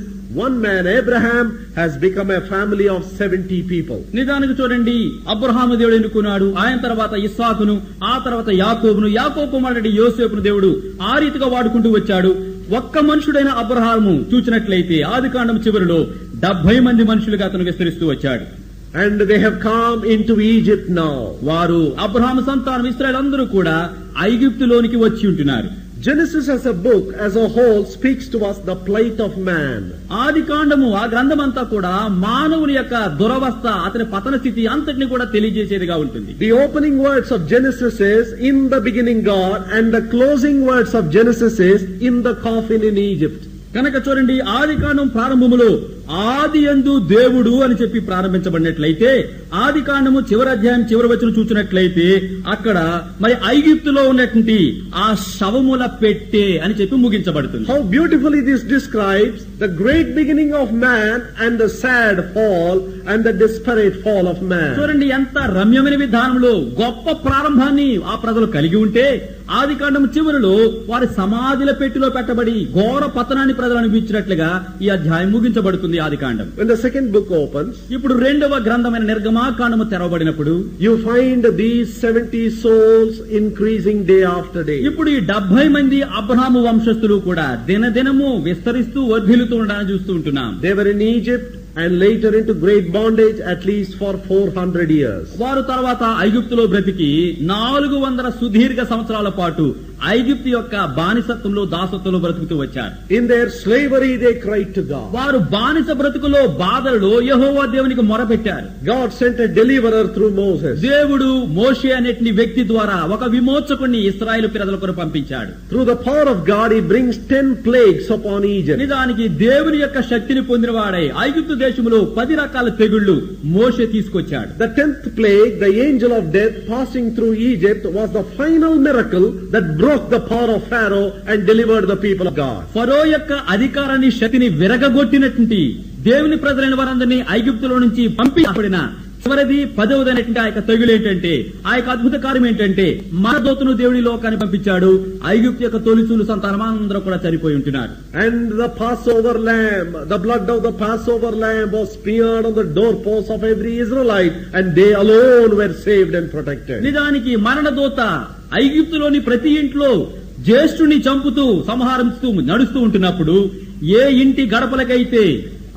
one man, Abraham, has become a family of 70 people. నిజానికి చూడండి, అబ్రహాము దేవుడు ఎన్నుకున్నాడు, ఆయన తర్వాత ఇస్సాకును, ఆ తర్వాత యాకోబును, యాకోబు కుమారుడు యోసేపును దేవుడు ఆ రీతిగా వాడుకుంటూ వచ్చాడు. ఒక్క మనుషుడైన అబ్రహాము చూచినట్లయితే ఆదికాండం చివరిలో 70 మంది మనుషులుగా అతను విస్తరిస్తూ వచ్చాడు. And they have come into Egypt now. వారు అబ్రహాము సంతానం ఇశ్రాయేలు అందరూ కూడా ఐగుప్తులోనికి వచ్చి ఉంటున్నారు. Genesis as a book as a whole speaks to us the plight of man. ఆదికాండము ఆ గ్రంథమంతా కూడా మానవుని యొక్క దురవస్థ, అతని పతన స్థితి అంతటిని కూడా తెలియజేసేదిగా ఉంటుంది. The opening words of Genesis is in the beginning God, and the closing words of Genesis is in the coffin in Egypt. కనుక చూడండి, ఆదికాండం ప్రారంభములో ఆది యందు దేవుడు అని చెప్పి ప్రారంభించబడినట్లయితే ఆదికాండము చివరి అధ్యాయం చివరి వచనం చూసినట్లయితే అక్కడ మరి ఐగుప్తులో ఉన్నటువంటి ఆ శవముల పెట్టె అని చెప్పి ముగించబడుతుంది. How beautifully this describes the great beginning of man and the sad fall and the desperate fall of man. చూడండి, ఎంత రమ్యమైన విధానంలో గొప్ప ప్రారంభాన్ని ఆ ప్రజలు కలిగి ఉంటే ఆదికాండం చివరిలో వారి సమాధుల పెట్టిలో పెట్టబడి ఘోర పతనాన్ని ప్రజలు అనిపించినట్లుగా ఈ అధ్యాయం ముగించబడుతుంది ఆదికాండం. When the second book opens, ఇప్పుడు రెండవ గ్రంథమైన నిర్గమాకాండము తెరవబడినప్పుడు you find these 70 souls increasing day after day. ఇప్పుడు ఈ 70 మంది అబ్రహాము వంశస్థులు కూడా దినదినము విస్తరిస్తూ వర్ధిల్లుతూ ఉండడాన్ని చూస్తూ ఉంటున్నాం. They were in Egypt and later into great bondage at least for 400 years. వారు తర్వాత ఐగుప్తులో బ్రతికి 400 సుదీర్ఘ సంవత్సరాల పాటు ఐగుప్తు యొక్క బానిసత్వంలో దాసత్వంలో బ్రతుకుతూ వచ్చారు. In their slavery they cried to God. వారు బానిస బ్రతుకులో బాధలలో యెహోవా దేవునికి మొరపెట్టారు. God sent a deliverer through Moses. దేవుడు మోషే అనేటి వ్యక్తి ద్వారా ఒక విమోచకుడిని ఇశ్రాయేలు ప్రజల కొరకు పంపించాడు. Through the power of God he brings 10 plagues upon Egypt. నిజానికి దేవుని యొక్క శక్తిని పొందినవాడై ఐగుప్తు దేశంలో 10 రకాల తెగుళ్లు మోషే తీసుకొచ్చాడు. The 10th plague, the angel of death passing through Egypt, was the final miracle that broke the power of Pharaoh and delivered the people of God. ఫరో యొక్క అధికారాన్ని శక్తిని విరగగొట్టినటువంటి దేవుని ప్రజలైన వారందరినీ ఐగుప్తులో నుంచి పంపించబడిన చివరిది 10వదైనటువంటి ఆ యొక్క తెగులు ఏంటంటే, ఆ యొక్క అద్భుత కార్యం ఏంటంటే, మన దూతను దేవుని లోకాన్ని పంపించాడు. ఐగుప్తు యొక్క తొలిచూలు సంతానం అందరూ కూడా చనిపోయి ఉంటున్నారు. And the Passover lamb, the blood of the Passover lamb was smeared on the doorposts of every Israelite, and they alone were saved and protected. నిజానికి మరణ దూత ఐగుప్తులోని ప్రతి ఇంట్లో జ్యేష్ఠుని చంపుతూ సంహరిస్తూ నడుస్తూ ఉంటున్నప్పుడు, ఏ ఇంటి గడపలకైతే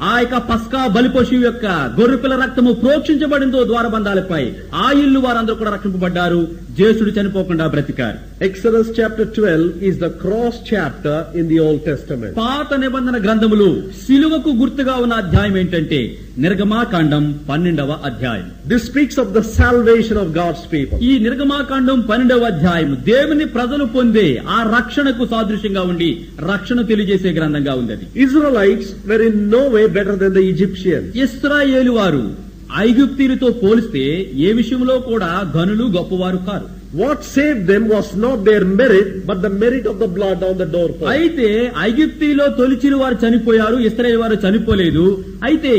ఆ యొక్క పస్కా బలిపశువు యొక్క గొర్రెపిల్ల రక్తము ప్రోక్షించబడిందో ద్వారబంధాలపై, ఆ ఇల్లు వారందరూ కూడా రక్షింపబడ్డారు. జ్యేష్ఠుడు చనిపోకుండా బ్రతికారు. Exodus chapter 12 is the cross chapter in the Old Testament. పాత నిబంధన గ్రంథములు సిలువకు గుర్తుగా ఉన్న అధ్యాయం ఏంటంటే నిర్గమాకాండం 12వ అధ్యాయం. This speaks of the salvation of God's people. ఈ నిర్గమాకాండం 12వ అధ్యాయం దేవుని ప్రజలు పొందే ఆ రక్షణకు సాదృశ్యంగా ఉండి రక్షణ తెలియజేసే గ్రంథంగా ఉంది. Israelites were in no way better than the Egyptians. ఇశ్రాయేలు వారు ఐగుప్తీయులతో పోలిస్తే ఏ విషయంలో కూడా ఘనులు గొప్పవారు car. What saved them was not their merit, but the merit of the blood on the doorpost. అయితే ఐగుప్తీలో తొలిచిరు వారు చనిపోయారు, ఇశ్రాయేలు వారు చనిపోలేదు. అయితే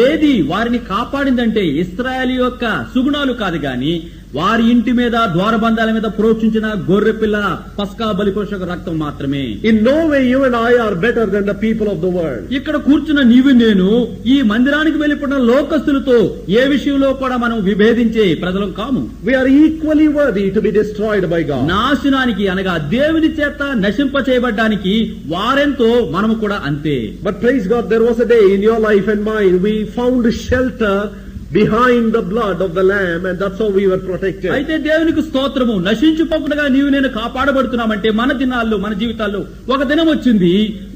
ఏది వారిని కాపాడిందంటే ఇశ్రాయేలు యొక్క సుగుణాలు కాదు గాని వారి ఇంటి మీద ద్వారబంధాల మీద ప్రోక్షించిన గొర్రె పిల్ల పస్కా బలిపశువు రక్తం మాత్రమే. In no way you and I are better than the people of the world. ఇక్కడ కూర్చున్న నీవు నేను ఈ మందిరానికి వెళ్ళిపోయిన లోకస్తులతో ఏ విషయంలో కూడా మనం విభేదించే ప్రజలం కాము. We are equally worthy to be destroyed by God. నాశనానికి అనగా దేవుని చేత నశింప చేయబడ్డానికి వారెంతో మనము కూడా అంతే. But praise God, there was a day in your life and mine we found shelter behind the blood of the lamb, and that's how we were protected. అయితే దేవునికి స్తోత్రము, నశించిపోకుండా నీవు నేను కాపాడబడుతున్నామంటే మన దినాల్లో మన జీవితాల్లో ఒక దినం వచ్చింది,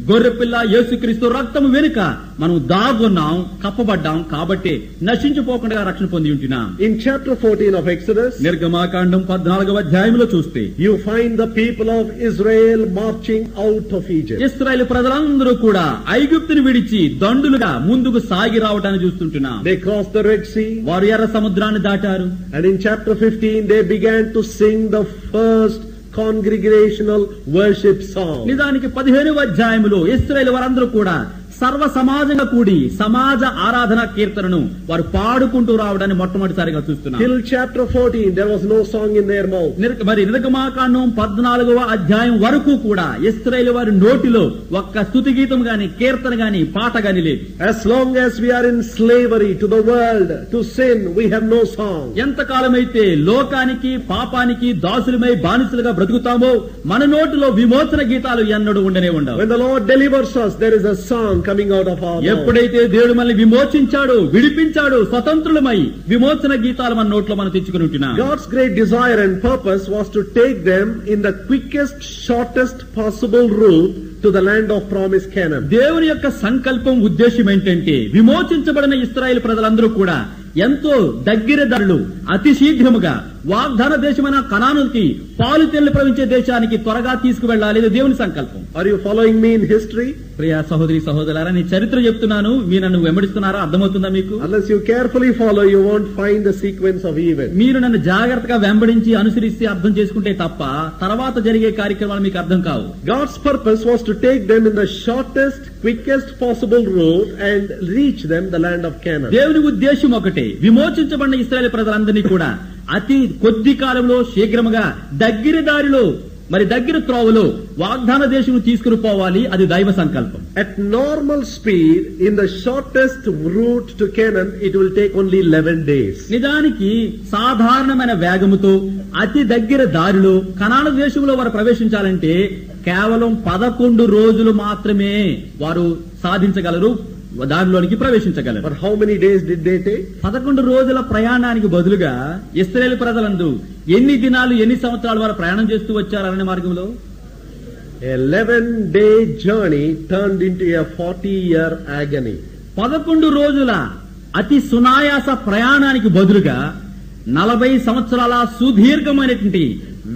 గొర్రెపిల్ల యేసుక్రీస్తు రక్తము వెనుక మనం దాగున్నాం, కప్పబడ్డాం. కాబట్టి నశించిపోకుండా రక్షణ పొంది ఉంటున్నాం. In chapter 14 of Exodus, నిర్గమాకాండం 14వ అధ్యాయంలో చూస్తే you find the people of Israel marching out of Egypt. ఇశ్రాయేలు ప్రజలందరూ కూడా ఐగుప్తుని విడిచి దండులుగా ముందుకు సాగి రావటాన్ని చూస్తుంటున్నాం. They crossed the Red Sea. వారు ఎర్ర సముద్రాన్ని దాటారు. And in chapter 15 they began to sing the first congregational worship song. నిజానికి 15వ అధ్యాయములో ఇశ్రాయేలు వారందరూ కూడా సర్వ సమాజంగా కూడి సమాజ ఆరాధన కీర్తనను వారు పాడుకుంటూ రావడాన్ని మొట్టమొదటిసారిగా చూస్తున్నాం. Till chapter 14 there was no song in their mouth. మరి నిర్గమాకాండం 14వ అధ్యాయం వరకు కూడా ఇశ్రాయేలు వారి నోటిలో ఒక్క స్తుతి గీతం గాని కీర్తన గాని పాట గాని లేదు. As long as we are in slavery to the world, to sin, we have no song. ఎంతకాలమైతే లోకానికి పాపానికి దాసులమై బానిసలుగా బ్రతుకుతామో మన నోటిలో విమోచన గీతాలు ఎన్నడూ ఉండనే ఉండవు. When the Lord delivers us, there is a song coming out of our mouth. ఎప్పుడైతే దేవుడు మనల్ని విమోచించాడు, విడిపించాడు, స్వతంత్రులమై విమోచన గీతాలు మన నోట్లో మనం తెచ్చుకుని ఉంటున్నాం. God's great desire and purpose was to take them in the quickest, shortest possible route to the land of promise Canaan. దేవుని యొక్క సంకల్పం ఉద్దేశం ఏంటంటే విమోచించబడిన ఇశ్రాయేలు ప్రజలందరూ కూడా ఎంతో దగ్గర దారులు అతి శీఘ్రముగా వాగ్దాన దేశమైన కనానుకి పాలు తేళ్లు ప్రవహించే దేశానికి త్వరగా తీసుకువెళ్లాలి. ఇది దేవుని సంకల్పం. Are you following me in history? ప్రియ సహోదరి సహోదరులారా, నీ చరిత్ర చెప్తున్నాను, మీరు నన్ను వెంబడిస్తున్నారా? అర్థమవుతుందా మీకు? Unless you carefully follow, you won't find the sequence of events. మీరు నన్ను జాగ్రత్తగా వెంబడించి అనుసరిస్తే అర్థం చేసుకుంటే తప్ప తర్వాత జరిగే కార్యక్రమాలు మీకు అర్థం కావు. God's purpose was to take them in the shortest, quickest possible route and reach them the land of Canaan. దేవుని ఉద్దేశం ఒకటే, విమోచించబడిన ఇశ్రాయేలు ప్రజలందరినీ కూడా అతి కొద్ది కాలంలో శీఘ్రముగా దగ్గర దారిలో మరి దగ్గర త్రోవలో వాగ్దాన దేశం తీసుకుని పోవాలి. అది దైవ సంకల్పం. At normal speed, in the shortest route to Canaan, it will take only 11 days. నిజానికి సాధారణమైన వేగముతో అతి దగ్గర దారిలో కనాను దేశంలో వారు ప్రవేశించాలంటే కేవలం 11 రోజులు మాత్రమే వారు సాధించగలరు, దానిలోనికి ప్రవేశించగలరు. But how many days did they take? 11 రోజుల ప్రయాణానికి బదులుగా ఇశ్రాయేలు ప్రజలందు ఎన్ని దినాలు ఎన్ని సంవత్సరాలు వారు ప్రయాణం చేస్తూ వచ్చారు అనే మార్గంలో? 11-day journey turned into a 40-year agony. 11 రోజుల అతి సునాయాస ప్రయాణానికి బదులుగా 40 సంవత్సరాల సుదీర్ఘమైనటువంటి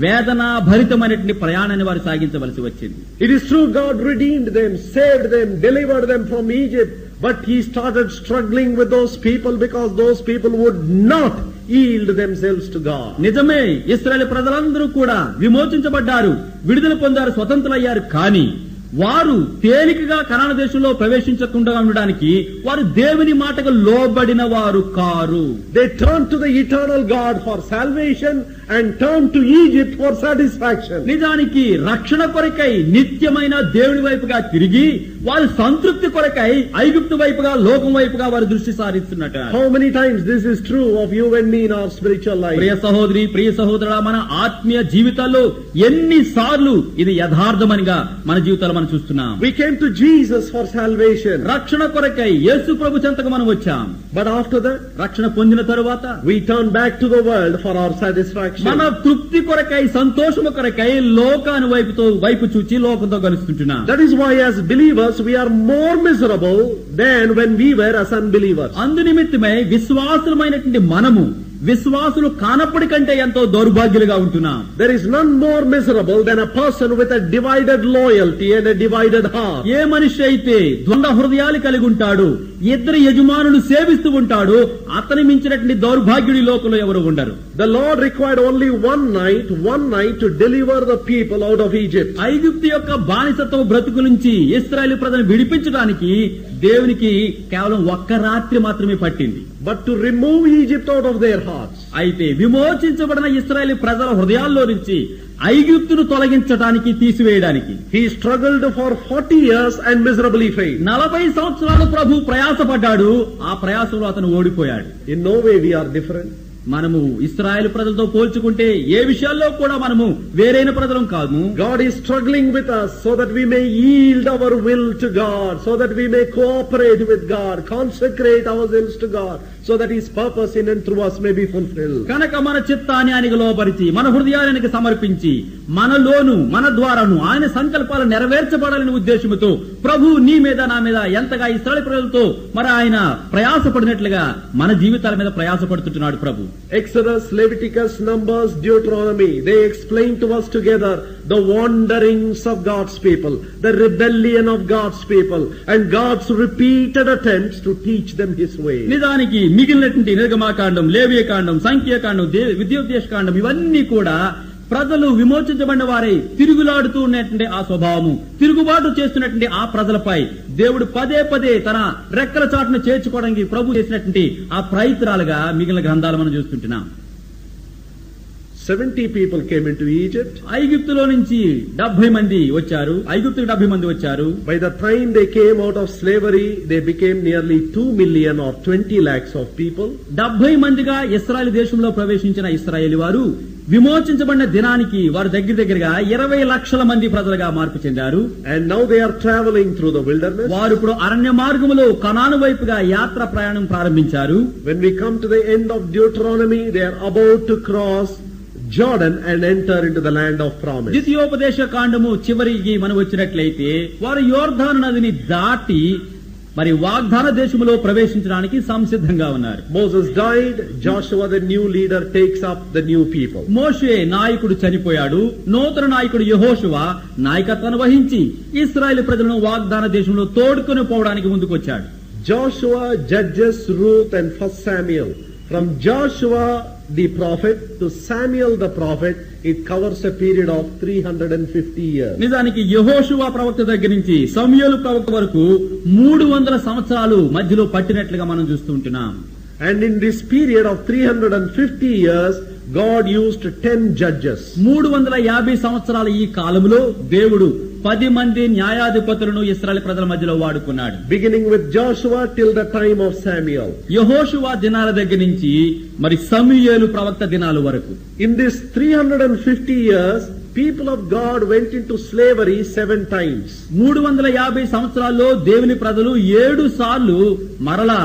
వేదన భరితమైనటువంటి ప్రయాణాన్ని వారు సాగించవలసి వచ్చింది. It is true, God redeemed them, saved them, delivered them from Egypt, but He started struggling with those people because those people would not yield themselves to God. నిజమే, ఇశ్రాయేలు ప్రజలందరూ కూడా విమోచించబడ్డారు, విడుదల పొందారు, స్వతంత్రులయ్యారు. కానీ వారు తేలికగా కనాను దేశంలో ప్రవేశించకుండా ఉండడానికి వారు దేవుని మాటకు లోబడిన వారు car. They turned to the eternal God for salvation and turned to Egypt for satisfaction. నిజానికి రక్షణ కొరకై నిత్యమైన దేవుని వైపుగా తిరిగి వారు సంతృప్తి కొరకై ఐగుప్తు వైపుగా లోకం వైపుగా వారు దృష్టి సారిస్తున్నట. How many times this is true of you and me in our spiritual life? ప్రియ సహోదరి, ప్రియ సహోదరుడా, మన ఆత్మీయ జీవితాల్లో ఎన్నిసార్లు ఇది యథార్థమనిగా మన జీవితాల్లో మనం చూస్తున్నాం. We came to Jesus for salvation. రక్షణ కొరకై యేసు ప్రభు చెంతకు మనం వచ్చాం. But after that, రక్షణ పొందిన తరువాత we turn back to the world for our satisfaction. మన తృప్తి కొరకై, సంతోషము కొరకై లోకాను వైపు చూచి లోకంతో కలుస్తుంటున్నాం. That is why as believers we are more miserable than when we were as unbelievers. అందు నిమిత్తమై విశ్వాసులమైనటువంటి మనము విశ్వాసులు కానప్పటి కంటే ఎంతో దౌర్భాగ్యులుగా ఉంటున్నాం. There is none more miserable than a person with a divided loyalty and a divided heart. ఏ మనిషి అయితే ద్వంద్వ హృదయాలు కలిగి ఉంటాడు, ఇద్దరు యజమానులు సేవిస్తూ ఉంటాడు, అతని మించినటువంటి దౌర్భాగ్యుడి లోకంలో ఎవరు ఉండరు. The Lord required only one night to deliver the people out of Egypt. ఐగుప్తు యొక్క బానిసత్వ బ్రతుకు నుంచి ఇశ్రాయేలు ప్రజలను విడిపించడానికి దేవునికి కేవలం ఒక్క రాత్రి మాత్రమే పట్టింది. But to remove Egypt out of their hearts. అయితే విమోచించబడిన ఇశ్రాయేలు ప్రజల హృదయాల్లో నుంచి ఐగుప్తును తొలగించడానికి, తీసివేయడానికి He struggled for 40 years and miserably failed. 40 సంవత్సరాలు ప్రభు ప్రయాసపడ్డాడు. ఆ ప్రయాసంలో అతను ఓడిపోయాడు. In no way we are different. మనము ఇశ్రాయేలు ప్రజలతో పోల్చుకుంటే ఏ విషయాల్లో కూడా మనము వేరైన ప్రజలం కాదు. God is struggling with us so that we may yield our will to God, so that we may cooperate with God, consecrate ourselves to God, so that His purpose in and through us may be fulfilled. కనుక మన చిత్తాన్ని ఆయనకు లోపరిచి, మన హృదయానికి సమర్పించి, మనలోను మన ద్వారాను ఆయన సంకల్పాలు నెరవేర్చబడాలని ఉద్దేశంతో ప్రభు నీ మీద నా మీద ఎంతగా ఇశ్రాయేలు ప్రజలతో మరి ఆయన ప్రయాసపడినట్లుగా మన జీవితాల మీద ప్రయాసపడుతుంటున్నాడు ప్రభు. Exodus, Leviticus, Numbers, Deuteronomy, they explain to us together the wanderings of God's people, the rebellion of God's people, and God's repeated attempts to teach them His way. నిజానికి మిగిలినటువంటి నిర్గమాకాండం, లేవియకాండం, సంఖ్యాకాండం, విద్యోపదేశకాండం ఇవన్నీ కూడా ప్రజలు విమోచించబడిన వారై తిరుగులాడుతూ ఉన్నటువంటి ఆ స్వభావము, తిరుగుబాటు చేస్తున్నటువంటి ఆ ప్రజలపై దేవుడు పదే పదే తన రెక్కల చాటును చేర్చుకోవడానికి ప్రభు చేసినటువంటి ఆ ప్రయత్నాలుగా మిగిలిన గ్రంథాలు మనం చూస్తుంటున్నాం. 70 people came into Egypt. ఐగుప్తులో నుంచి 70 మంది వచ్చారు. ఐగుప్తుకు 70 మంది వచ్చారు. By the time they came out of slavery, they became nearly 2 million or 20 lakhs of people. 70 మందిగా ఇశ్రాయేలు దేశంలో ప్రవేశించిన ఇశ్రాయేలు వారు విమోచించబడిన దినానికి వారు దగ్గరగా 20 లక్షల మంది ప్రజలుగా మార్పు చెందారు. And now they are traveling through the wilderness. వారు ఇప్పుడు అరణ్య మార్గములో కనాను వైపుగా యాత్ర ప్రయాణం ప్రారంభించారు. When we come to the end of Deuteronomy, they are about to cross Jordan and enter into the land of promise. ద్వితీయోపదేశ కాండము చివరికి మనం వచ్చినట్లయితే వారు యోర్దాను నదిని దాటి మరి వాగ్దాన దేశములో ప్రవేశించడానికి సంసిద్ధంగా ఉన్నారు. Moses died, Joshua the new leader takes up the new people. మోషే నాయకుడు చనిపోయాడు, నూతన నాయకుడు యెహోషువ నాయకత్వాన్ని వహించి ఇశ్రాయేలు ప్రజలను వాగ్దాన దేశంలో తోడుకొని పోవడానికి ముందుకొచ్చాడు. Joshua, Judges, Ruth and 1 Samuel. From Joshua the prophet to Samuel the prophet, it covers a period of 350 years. నిజానికి యెహోషువ ప్రవక్త దగ్గర నుంచి సమూయేలు ప్రవక్త వరకు 300 సంవత్సరాలు మధ్యలో పట్టినట్లుగా మనం చూస్తుంటున్నాం. And in this period of 350 years, God used 10 judges. 350 సంవత్సరాల ఈ కాలంలో దేవుడు 10 మంది న్యాయాధిపతులను ఇశ్రాయేలు ప్రజల మధ్యలో వాడుకున్నాడు. Beginning with Joshua till the time of Samuel. యెహోషువ దినాల దగ్గర నుంచి మరి సమూయేలు ప్రవక్త దినాల వరకు. In this 350 years, people of God went into slavery 7 times. 350 సంవత్సరాల్లో దేవుని ప్రజలు 7 సార్లు మరలా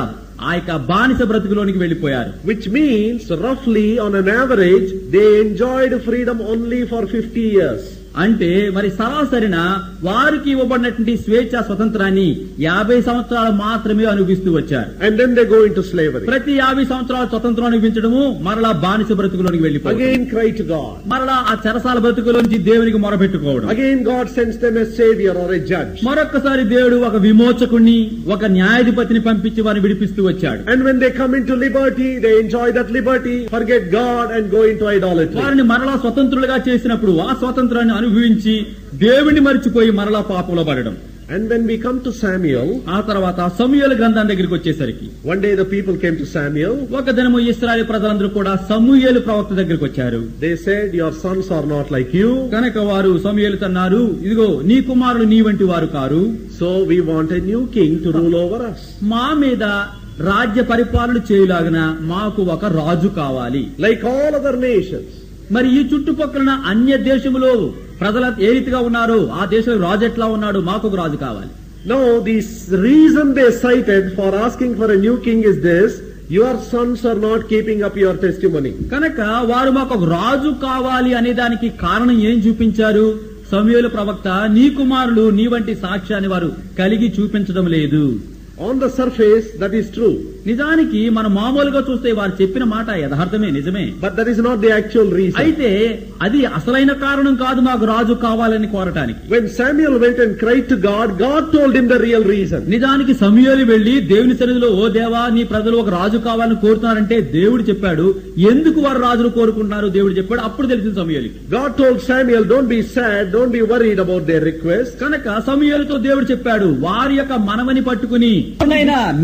ఆ యొక్క బానిస బ్రతుకులోనికి వెళ్లిపోయారు. Which means roughly on an average they enjoyed freedom only for 50 years. అంటే మరి సరాసరిన వారికి ఇవ్వబడినటువంటి స్వేచ్ఛ స్వతంత్రాన్ని 50 సంవత్సరాలు మాత్రమే అనుభవిస్తూ వచ్చారు. And then they go into slavery. ప్రతి 50 సంవత్సరాల స్వతంత్రం అనుభవించడము మరలా బానిస బ్రతుకులోనికి వెళ్లిపోవడం. Again cry to God. మరలా ఆ చెరసాల బ్రతుకులోంచి దేవునికి మొరపెట్టుకోవడం. Again God sends them a savior or a judge. మరొకసారి దేవుడు ఒక విమోచకుణ్ణి, ఒక న్యాయాధిపతిని పంపించి వారిని విడిపిస్తూ వచ్చాడు. And when they come into liberty, they enjoy that liberty, forget God and go into idolatry. వారిని మరలా స్వతంత్రులుగా చేసినప్పుడు ఆ స్వాతంత్రాన్ని అనుభవించి దేవుణ్ణి మరిచిపోయి మరలా పాపంలో పడడం. And when we come to Samuel, ఆ తర్వాత సమూయేలు గ్రంథం దగ్గరికి వచ్చేసరికి one day the people came to Samuel. ఒక దినము ఇశ్రాయేలు ప్రజలందరూ కూడా సమూయేలు ప్రవక్త దగ్గరికి వచ్చారు. They said, your sons are not like you. కనుక వారు సమూయేలుతో అన్నారు, ఇదిగో నీ కుమారులు నీ వంటి వారు car. So we want a new king to rule over us. మా మీద రాజ్య పరిపాలన చేయులాగన మాకు ఒక రాజు కావాలి. Like all other nations. మరి ఈ చుట్టుపక్కల అన్య దేశములో ప్రజలు ఏ రీతిగా ఉన్నారో ఆ దేశంలో రాజు ఎట్లా ఉన్నాడు, మాకు ఒక రాజు కావాలి. Now this reason they cited for asking for a new king is this: your sons are not keeping up your testimony. కనుక వారు మాకు ఒక రాజు కావాలి అనే దానికి కారణం ఏం చూపించారు? సమూయేలు ప్రవక్త నీ కుమారులు నీ వంటి సాక్ష్యాన్ని వారు కలిగి చూపించడం లేదు. On the surface, that is true. నిజానికి మనం మామూలుగా చూస్తే వారు చెప్పిన మాట యథార్థమే, నిజమే. But that is not the actual reason. అయితే అది అసలైన కారణం కాదు మాకు రాజు కావాలని కోరటానికి. When Samuel went and cried to God, God told him the real reason. నిజానికి సమూయేలు వెళ్లి దేవుని సన్నిధిలో, ఓ దేవా నీ ప్రజలు ఒక రాజు కావాలని కోరుతున్నారంటే దేవుడు చెప్పాడు ఎందుకు వారు రాజును కోరుకుంటున్నారు. దేవుడు చెప్పాడు, అప్పుడు తెలిసింది సమూయేలుకి. God told Samuel, don't be sad, don't be worried about their request. కనుక సమూయేలుతో దేవుడు చెప్పాడు, వారి యొక్క మనవని పట్టుకుని,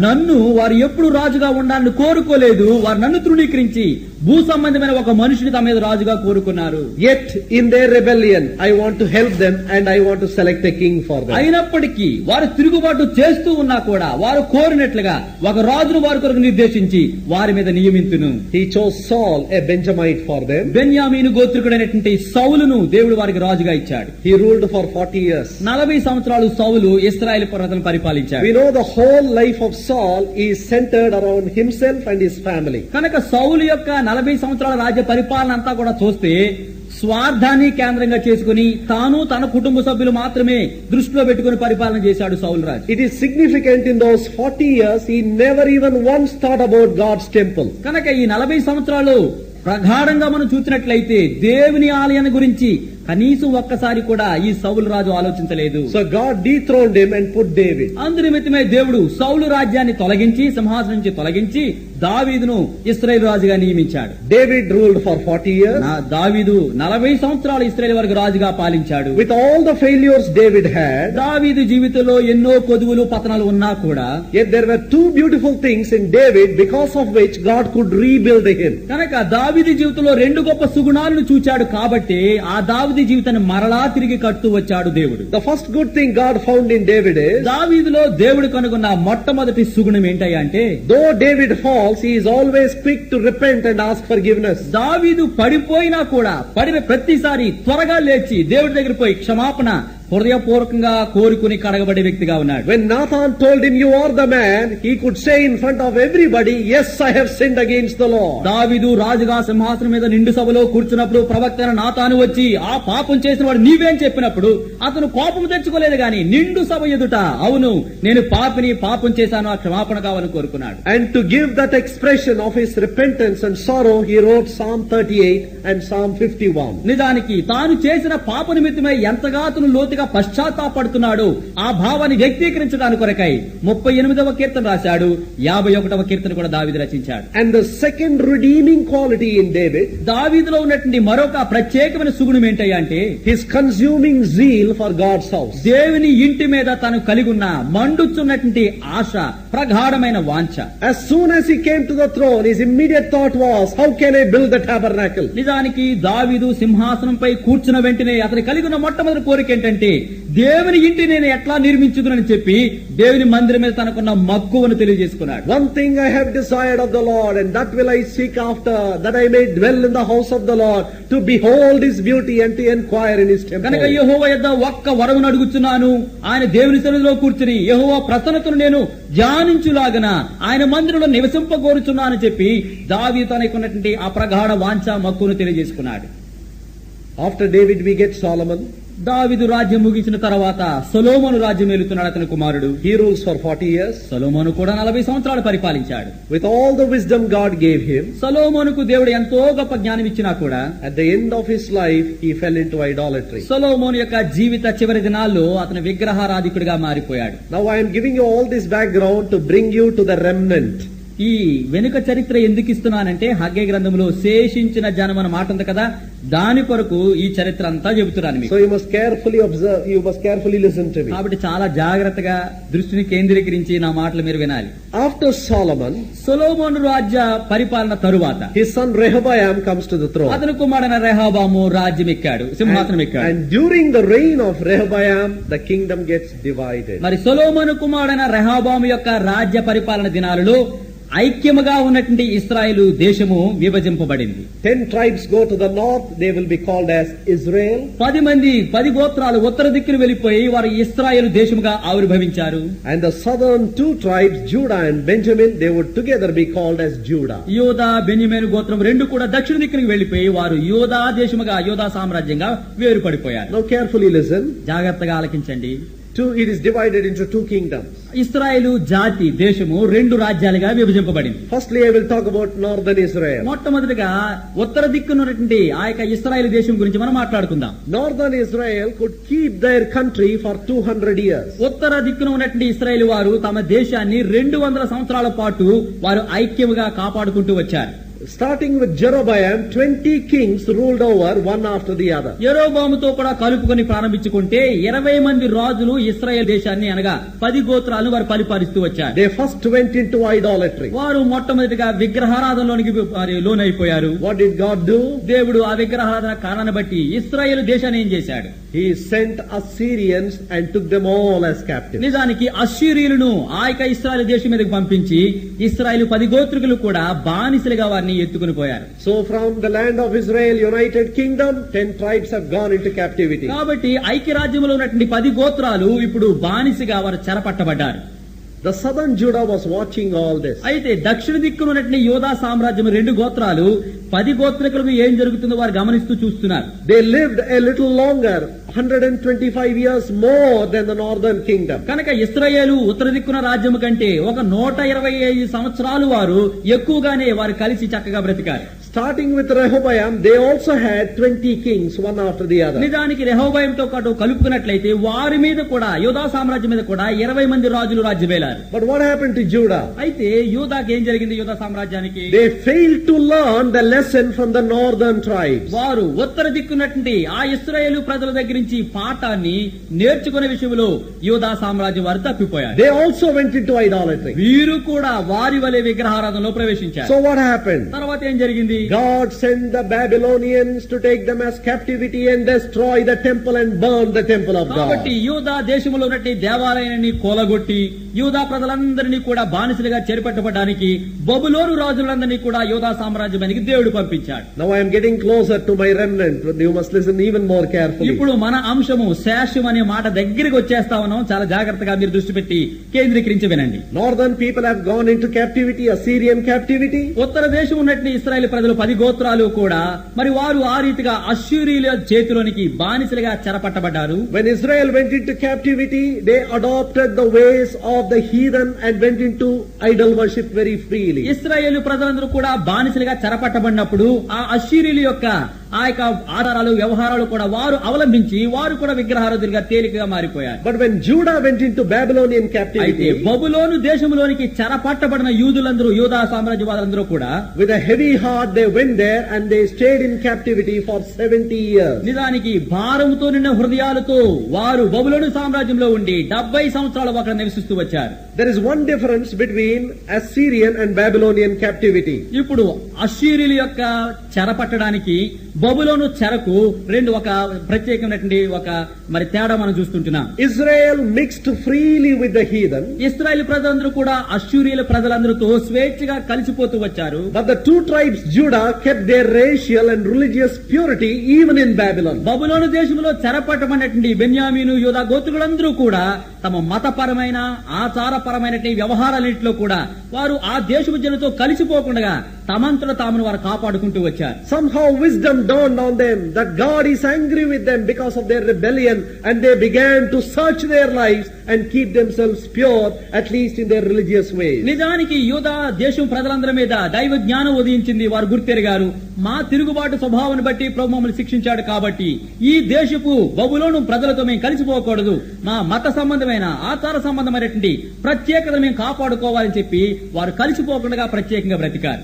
నన్ను వారు ఎప్పుడు రాజుగా ఉండాలని కోరుకోలేదు, వారు నన్ను తృణీకరించి భూ సంబంధమైన ఒక మనిషిని తమ మీద రాజుగా కోరుకున్నారు. Yet in their rebellion, I want to help them and I want to select a king for them. అయినప్పటికీ వారు తిరుగుబాటు చేస్తూ ఉన్నా కూడా వారు కోరినట్లుగా ఒక రాజును వారి కొరకు నిర్దేశించి వారి మీద నియమించును. He chose Saul, a Benjamite, for them. బెన్యామీను గోత్రికుడైనటువంటి సౌలును దేవుడు వారికి రాజుగా ఇచ్చాడు. He ruled for 40 years. 40 సంవత్సరాలు సౌలు ఇశ్రాయేలు ప్రజలను పరిపాలించాడు. We know the whole life of Saul is centered around himself and his family. కనుక సౌలు యొక్క 40 సంవత్సరాల రాజ్య పరిపాలన అంతా కూడా చూస్తే స్వార్థాన్ని కేంద్రంగా చేసుకుని తాను తన కుటుంబ సభ్యులు మాత్రమే దృష్టిలో పెట్టుకుని పరిపాలన చేశాడు సౌలు రాజు. It is significant in those 40 years he never even once thought about God's temple. కనుక ఈ 40 సంవత్సరాలు ప్రగాఢంగా మనం చూసినట్లయితే దేవుని ఆలయాన్ని గురించి కనీసం ఒక్కసారి కూడా ఈ సౌలు రాజు ఆలోచించలేదు. So God dethroned him and put David. అందునిమిత్తమే దేవుడు సౌలు రాజ్యాన్ని తొలగించి సింహాసనం నుంచి తొలగించి దావీదును ఇశ్రాయేలు రాజుగా నియమించాడు. David ruled for 40 years. దావీదు 40 సంవత్సరాలు ఇశ్రాయేలు వరకు రాజుగా పాలించాడు. With all the failures David had, దావీదు జీవితంలో ఎన్నో కొదువులు పతనాలు ఉన్నా కూడా, yet there were two beautiful things in David because of which God could rebuild him. కనుక దావీదు జీవితంలో 2 గొప్ప సుగుణాలను చూచాడు కాబట్టి ఆ దావీదు జీవితాన్ని మరలా తిరిగి కడుతూ వచ్చాడు దేవుడు. The first good thing God found in David is, దావీదులో దేవుడు కనుగొన్న మొట్టమొదటి సుగుణం ఏంటయ్యా అంటే, though David falls, he is always quick to repent and ask forgiveness. దావీదు పడిపోయినా కూడా పడిన ప్రతిసారి త్వరగా లేచి దేవుడి దగ్గర పోయి క్షమాపణ హృదయపూర్వకంగా కోరుకుని కడగబడే వ్యక్తిగా ఉన్నాడు. When Nathan told him you are the man, he could say in front of everybody, yes, I have sinned against the Lord. దావీదు రాజుగా సింహాసనం మీద నిండు సభలో కూర్చున్నప్పుడు ప్రవక్త నాతాను వచ్చి ఆ పాపం చేసిన వాడు నీవేం చెప్పినప్పుడు అతను కోపం తెచ్చుకోలేదు గాని నిండు సభ ఎదుట అవును నేను పాపం చేశాను, ఆ క్షమాపణ కావాలని కోరుకున్నాడు. And to give that expression of his repentance and sorrow, he wrote Psalm 38 and Psalm 51. నిజానికి తాను చేసిన పాప నిమిత్తమై ఎంతగా అతను లోతుగా పశ్చాత్తాపడుతున్నాడు ఆ భావాన్ని వ్యక్తీకరించడానికి కొరకై 38వ కీర్తన రాశాడు, 51వ కీర్తన కూడా దావీదు రచించాడు. And the second redeeming quality in David, దావీదులో ఉన్నటువంటి మరొక ప్రత్యేకమైన సుగుణం ఏంటయ్యా అంటే, his consuming zeal for God's house. దేవుని ఇంటి మీద తను కలిగి ఉన్న మండుచున్నటువంటి ఆశ, ప్రగాఢమైన వాంఛ. As soon as he came to the throne, his immediate thought was, how can I build the tabernacle? నిజానికి దావీదు సింహాసనంపై కూర్చున్న వెంటనే అతని కలిగి ఉన్న మొట్టమొదటి కోరిక ఏంటంటే, దేవుని ఇంటి నేను ఎట్లా నిర్మించుదునని చెప్పి దేవుని మందిరం మీద తనకున్న మక్కువను తెలియజేసుకున్నాడు. One thing I have desired of the Lord, and that will I seek after, that I may dwell in the house of the Lord, to behold his beauty and to inquire in his temple. కనుక యెహోవా యొద్ద ఒక్క వరమును అడుగుచున్నాను, ఆయన దేవుని సన్నిధిలో కూర్చుని యెహోవా ప్రసన్నతను నేను ధ్యానించులాగన ఆయన మందిరంలో నివసింపగోరుచున్నానని చెప్పి దావీదు తనకున్నటువంటి ఆ ప్రగాఢ వాంఛ మక్కువను తెలియజేసుకున్నాడు. After David we get Solomon. దావీదు రాజ్యం ముగించిన తర్వాత సొలొమోను రాజ్యం ఏలుతున్నాడు అతని కుమారుడు. He rules for 40 years. సొలొమోను కూడా 40 సంవత్సరాలు పరిపాలించాడు. With all the wisdom God gave him, సొలొమోనుకు దేవుడు ఎంతో గొప్ప జ్ఞానం ఇచ్చినా కూడా at the end of his life he fell into idolatry. సొలొమోను యొక్క జీవిత చివరి దినాల్లో అతను విగ్రహారాధికుడిగా మారిపోయాడు. Now I am giving you all this background to bring you to the remnant. ఈ వెనుక చరిత్ర ఎందుకు ఇస్తున్నానంటే హగ్గై గ్రంథంలో శేషించిన జనం అన్న మాట ఉంది కదా, దాని కొరకు ఈ చరిత్ర అంతా చెబుతున్నాను మీకు. So you must carefully observe, you must carefully listen to me. కాబట్టి చాలా జాగ్రత్తగా దృష్టిని కేంద్రీకరించి నా మాటలు మీరు వినాలి. After Solomon, సొలొమోను రాజ్య పరిపాలన తరువాత his son Rehoboam comes to the throne. అతని కుమారుడైన రెహబాము రాజ్యం ఎక్కాడు, సింహాసనం ఎక్కాడు. And during the reign of Rehoboam, the kingdom gets divided. మరి సొలొమోను కుమారుడైన రెహబాము యొక్క రాజ్య పరిపాలన దినాలలో ఐక్యముగా ఉన్నటువంటి ఇశ్రాయేలు దేశము విభజింపబడింది. 10 tribes go to the north, they will be called as Israel. 10 గోత్రాలు ఉత్తర దిక్కును వెళ్లిపోయి వారు ఇశ్రాయేలు దేశముగా ఆవిర్భవించారు. And the southern 2 tribes, Judah and Benjamin, they would together be called as Judah. యోదా బెన్యమీను గోత్రం రెండు కూడా దక్షిణ దిక్కునికి వెళ్లిపోయి వారు యోదా దేశముగా, యోదా సామ్రాజ్యంగా వేరుపడిపోయారు. Now carefully listen. జాగ్రత్తగా ఆలకించండి. It is divided into 2 kingdoms. ఇశ్రాయేలు జాతి దేశము 2 రాజ్యాలుగా విభజింపబడింది. Firstly, I will talk about northern Israel. మొట్టమొదటిగా ఉత్తర దిక్కున్నటువంటి ఆ యొక్క ఇశ్రాయేలు దేశం గురించి మనం మాట్లాడుకుందాం. Northern Israel could keep their country for 200 years. ఉత్తర దిక్కున ఉన్నటువంటి ఇశ్రాయేలు వారు తమ దేశాన్ని 200 సంవత్సరాల పాటు వారు ఐక్యముగా కాపాడుకుంటూ వచ్చారు. Starting with Jeroboam, 20 kings ruled over one after the other. యెరోబాముతో కూడా కలుపుకొని ప్రారంభించుకుంటే 20 మంది రాజులు ఇశ్రాయేల్ దేశాన్ని అనగా 10 గోత్రాలను వారు పరిపాలిస్తూ వచ్చారు. They first went into idolatry. వారు మొట్టమొదటిగా విగ్రహారాధనలోనికి లోనైపోయారు. What did God do? దేవుడు ఆ విగ్రహారాధన కారణాన్ని బట్టి ఇశ్రాయేల్ దేశాన్ని ఏం చేశాడు? He sent Assyrians and took them all as captives. నిజానికి అశ్షూరీయులను ఆ యొక్క ఇశ్రాయేల్ దేశం మీదకి పంపించి ఇశ్రాయేలు 10 గోత్రికులు కూడా బానిసలుగా వారిని ఎత్తుకుని పోయారు. So from the land of Israel, United Kingdom, 10 tribes have gone into captivity. కాబట్టి ఐక్యరాజ్యంలో ఉన్నటువంటి 10 గోత్రాలు ఇప్పుడు బానిసగా వారు చెరపట్టబడ్డారు. The southern Judah was watching all this. అయితే దక్షిణ దిక్కున ఉన్నటువంటి యోధా సామ్రాజ్యం 2 గోత్రాలు 10 గోత్రికులకు ఏం జరుగుతుందో వారు గమనిస్తూ చూస్తున్నారు. They lived a little longer, 125 years more than the northern kingdom. కనుక ఇశ్రాయేలు ఉత్తర దిక్కున రాజ్యం కంటే ఒక 125 సంవత్సరాలు వారు ఎక్కువగానే వారు కలిసి చక్కగా బ్రతికారు. Starting with Rehoboam, they also had 20 kings, one after the other. నిజానికి రెహోబోయంతో పాటు కలుపుకున్నట్లయితే వారి మీద కూడా యోధా సామ్రాజ్యం మీద కూడా 20 మంది రాజులు రాజ్యమేలారు. But what happened to Judah? అయితే యూదాకి ఏం జరిగింది? యోధా సామ్రాజ్యానికి They failed to learn the lesson from the northern tribes. వారు ఉత్తర దిక్కున్నటువంటి ఆ ఇశ్రాయేలు ప్రజల దగ్గర నుంచి పాఠాన్ని నేర్చుకునే విషయంలో యోధా సామ్రాజ్యం వారు తప్పిపోయారు. They also went into idolatry. వీరు కూడా వారి వలె విగ్రహారాధనలో ప్రవేశించారు. So what happened? తర్వాత ఏం జరిగింది? God sent the Babylonians to take them as captivity and destroy the temple and burn the temple of God. కాబట్టి యూదా దేశంలో ఉన్నటువంటి దేవాలయాన్ని కూలగొట్టి యూదా ప్రజలందరినీ కూడా బానిసలుగా చేర్పట్టబడడానికి బబులోను రాజులందరినీ కూడా యూదా సామ్రాజ్యానికి దేవుడు పంపించాడు. Now I am getting closer to my remnant. You must listen even more carefully. ఇప్పుడు మన అంశము శేషం అనే మాట దగ్గరికి వచ్చేస్తా ఉన్నాం. చాలా జాగ్రత్తగా మీరు దృష్టి పెట్టి కేంద్రీకరించి వినండి. Northern people have gone into captivity, Assyrian captivity. ఉత్తర దేశం ఉన్నటువంటి ఇశ్రాయేలు ప్రజలు 10 గోత్రాలు కూడా మరి వారు ఆ రీతిగా అశ్షూరీయుల చేతిలోనికి బానిసలుగా చెరపట్టబడ్డారు. When Israel went into captivity, they adopted the ways of the heathen and went into idol worship very freely. ఇశ్రాయేలు ప్రజలందరూ కూడా బానిసలుగా చెరపట్టబడినప్పుడు ఆ అశ్షూరీయుల యొక్క ఆ యొక్క ఆధారాలు వ్యవహారాలు కూడా వారు అవలంబించి వారు కూడా విగ్రహారాధులుగా తేలికగా మారిపోయారు. But when Judah went into Babylonian అయితే captivity, బబులోను దేశంలోనికి చెరపట్టబడిన యూదులందరూ యూదా సామ్రాజ్యవాదులందరూ కూడా with a heavy heart they went there and they stayed in captivity for 70 years. నిజానికి భారంతో నిన్న హృదయాలతో వారు బబులోను సామ్రాజ్యంలో ఉండి 70 సంవత్సరాలు అక్కడ నివసిస్తూ వచ్చారు. There is one difference between Assyrian and Babylonian captivity. ఇప్పుడు అశ్షూరీయుల యొక్క చెరపట్టడానికి బబులోను చెరకు రెండు ఒక ప్రత్యేకమైనటువంటి ఒక మరి తేడా మనం చూస్తుంటున్నాం. Israel mixed freely with the heathen. Israel ప్రజలందరూ కూడా అశ్షూరీయుల ప్రజలందరితో స్వేచ్ఛగా కలిసిపోతూ వచ్చారు. But the 2 tribes Judah kept their racial and religious purity even in Babylon. బబులోను దేశంలో చెరపట్టబడినటువంటి బెన్యామీను యూదా గోత్రులందరూ కూడా తమ మతపరమైన ఆచారపరమైనటువంటి వ్యవహారాలన్నింటిలో కూడా వారు ఆ దేశపు జనులతో కలిసిపోకుండా తమంతట తామును వారు కాపాడుకుంటూ వచ్చారు. Somehow wisdom dawned on them that God is angry with them because of their rebellion, and they began to search their lives and keep themselves pure, at least in their religious ways. నిజానికి యూదా దేశం ప్రజలందరి మీద దైవ జ్ఞానం ఉదయించింది. వారు గుర్తెరిగారు, మా తిరుగుబాటు స్వభావాన్ని బట్టి ప్రభు మమ్మల్ని శిక్షించాడు కాబట్టి ఈ దేశపు బబులోను ప్రజలతో మేము కలిసిపోకూడదు, మా మత సంబంధమైన ఆచార సంబంధమైనటువంటి ప్రత్యేకతను మేము కాపాడుకోవాలని చెప్పి వారు కలిసిపోకుండా ప్రత్యేకంగా బ్రతికారు.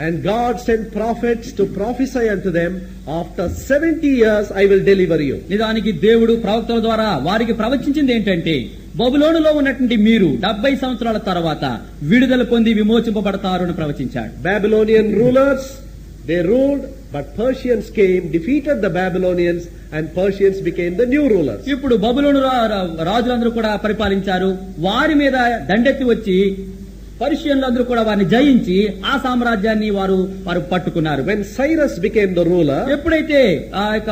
And God sent prophets to prophesy unto them, after 70 years I will deliver you. నిజానికి దేవుడు ప్రవక్తల ద్వారా వారికి ప్రవచించింది ఏంటంటే, బబులోనులో ఉన్నటువంటి మీరు 70 సంవత్సరాల తర్వాత విడుదల పొంది విమోచింపబడతారు అని ప్రవచించాడు. Babylonian rulers, they ruled, but Persians came, defeated the Babylonians, and Persians became the new rulers. ఇప్పుడు బబులోను రాజులందరూ కూడా పరిపాలించారు. వారి మీద దండెత్తి వచ్చి పర్షియన్లందరూ కూడా వారిని జయించి ఆ సామ్రాజ్యాన్ని వారు పట్టుకున్నారు. When Cyrus became the ruler, ఎప్పుడైతే ఆ యొక్క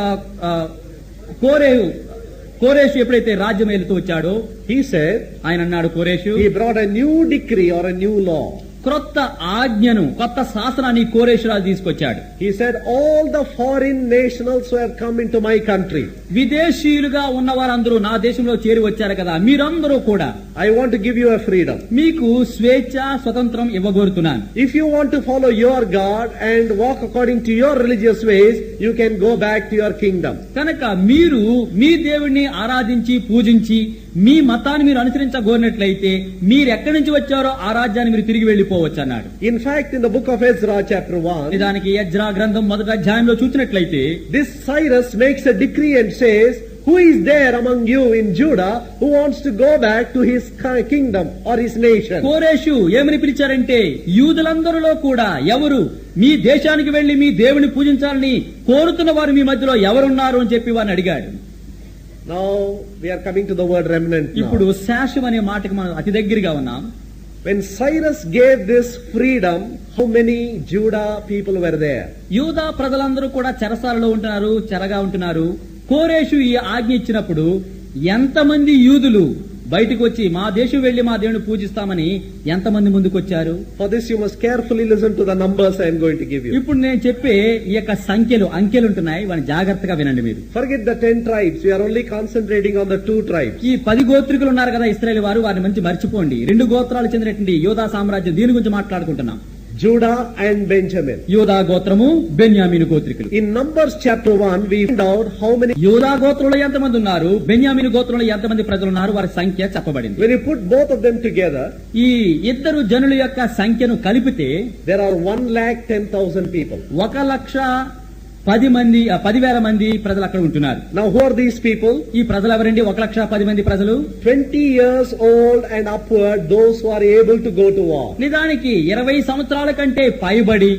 కోరేషు ఎప్పుడైతే రాజ్యం ఏలుతూ వచ్చాడో, he said, ఆయన అన్నాడు కోరేషు, he brought a new decree or a new law. క్రొత్త ఆజ్ఞను, కొత్త శాసనాన్ని కోరేషు రాజు తీసుకొచ్చాడు. He said, all the foreign nationals who have come into my country, విదేశీయులుగా ఉన్న వారందరూ నా దేశంలో చేరి వచ్చారు కదా, మీరందరూ కూడా I want to give you a freedom. మీకు స్వేచ్ఛ స్వతంత్రం ఇవ్వగోరుతున్నాను. If you want to follow your God and walk according to your religious ways, you can go back to your kingdom. కనుక మీరు మీ దేవుణ్ణి ఆరాధించి పూజించి మీ మతాన్ని మీరు అనుసరించగోరినట్లయితే మీరు ఎక్కడి నుంచి వచ్చారో ఆ రాజ్యాన్ని మీరు తిరిగి వెళ్లిపోవచ్చు అన్నాడు. In fact, in the book of Ezra chapter 1, నిజానికి ఎజ్రా గ్రంథం 1వ అధ్యాయంలో చూసినట్లయితే, this Cyrus makes a decree and says, who is there among you in Judah who wants to go back to his kingdom or his nation? కోరేషు ఏమని పిలిచారంటే, యూదులందరిలో కూడా ఎవరు మీ దేశానికి వెళ్లి మీ దేవుని పూజించాలని కోరుతున్న వారు మీ మధ్యలో ఎవరున్నారు అని చెప్పి వారిని అడిగాడు. Now we are coming to the word remnant now. ఇప్పుడు శాశ్వతం అనే మాటకి మనం అతి దగ్గరగా ఉన్నాం. When Cyrus gave this freedom, how many Judah people were there? యూదా ప్రజలందరూ కూడా చెరసాలలో ఉంటున్నారు, చెరగా ఉంటున్నారు. కోరేషు ఈ ఆజ్ఞ ఇచ్చినప్పుడు ఎంతమంది యూదులు బయటకు వచ్చి మా దేశం వెళ్లి మా దేవుని పూజిస్తామని ఎంతమంది ముందుకొచ్చారు? For this you must carefully listen to the numbers I am going to give you. ఇప్పుడు నేను చెప్పే ఈ యొక్క అంకెలు ఉంటున్నాయి, వాటిని జాగ్రత్తగా వినండి మీరు. Forget the 10 tribes. We are only concentrating on the 2 tribes. ఈ 10 గోత్రికులు ఉన్నారు కదా ఇశ్రాయేలు వారు, వారిని మంచి మర్చిపోండి. 2 గోత్రాలు చెందినటువంటి యోధా సామ్రాజ్యం, దీని గురించి మాట్లాడుకుంటున్నాం. Judah and Benjamin. యోధా గోత్రము, బెన్యామీను గోత్రికులు. In Numbers chapter 1 we found out how many. యోధా గోత్రంలో ఎంతమంది ఉన్నారు, బెన్యామీను గోత్రంలో ఎంతమంది ప్రజలు ఉన్నారు, వారి సంఖ్య చెప్పబడింది. When you put both of them together, ఈ ఇద్దరు జనుల యొక్క సంఖ్యను కలిపితే there are 1,10,000 people. 1,10,000 మంది ప్రజలు అక్కడ ఉంటున్నారు. Now who are these people? ఈ ప్రజలు ఎవరండి? 1,10,000 ప్రజలు 20 years old and upward, those who are able to go to war. నిజానికి 20 సంవత్సరాల కంటే పైబడి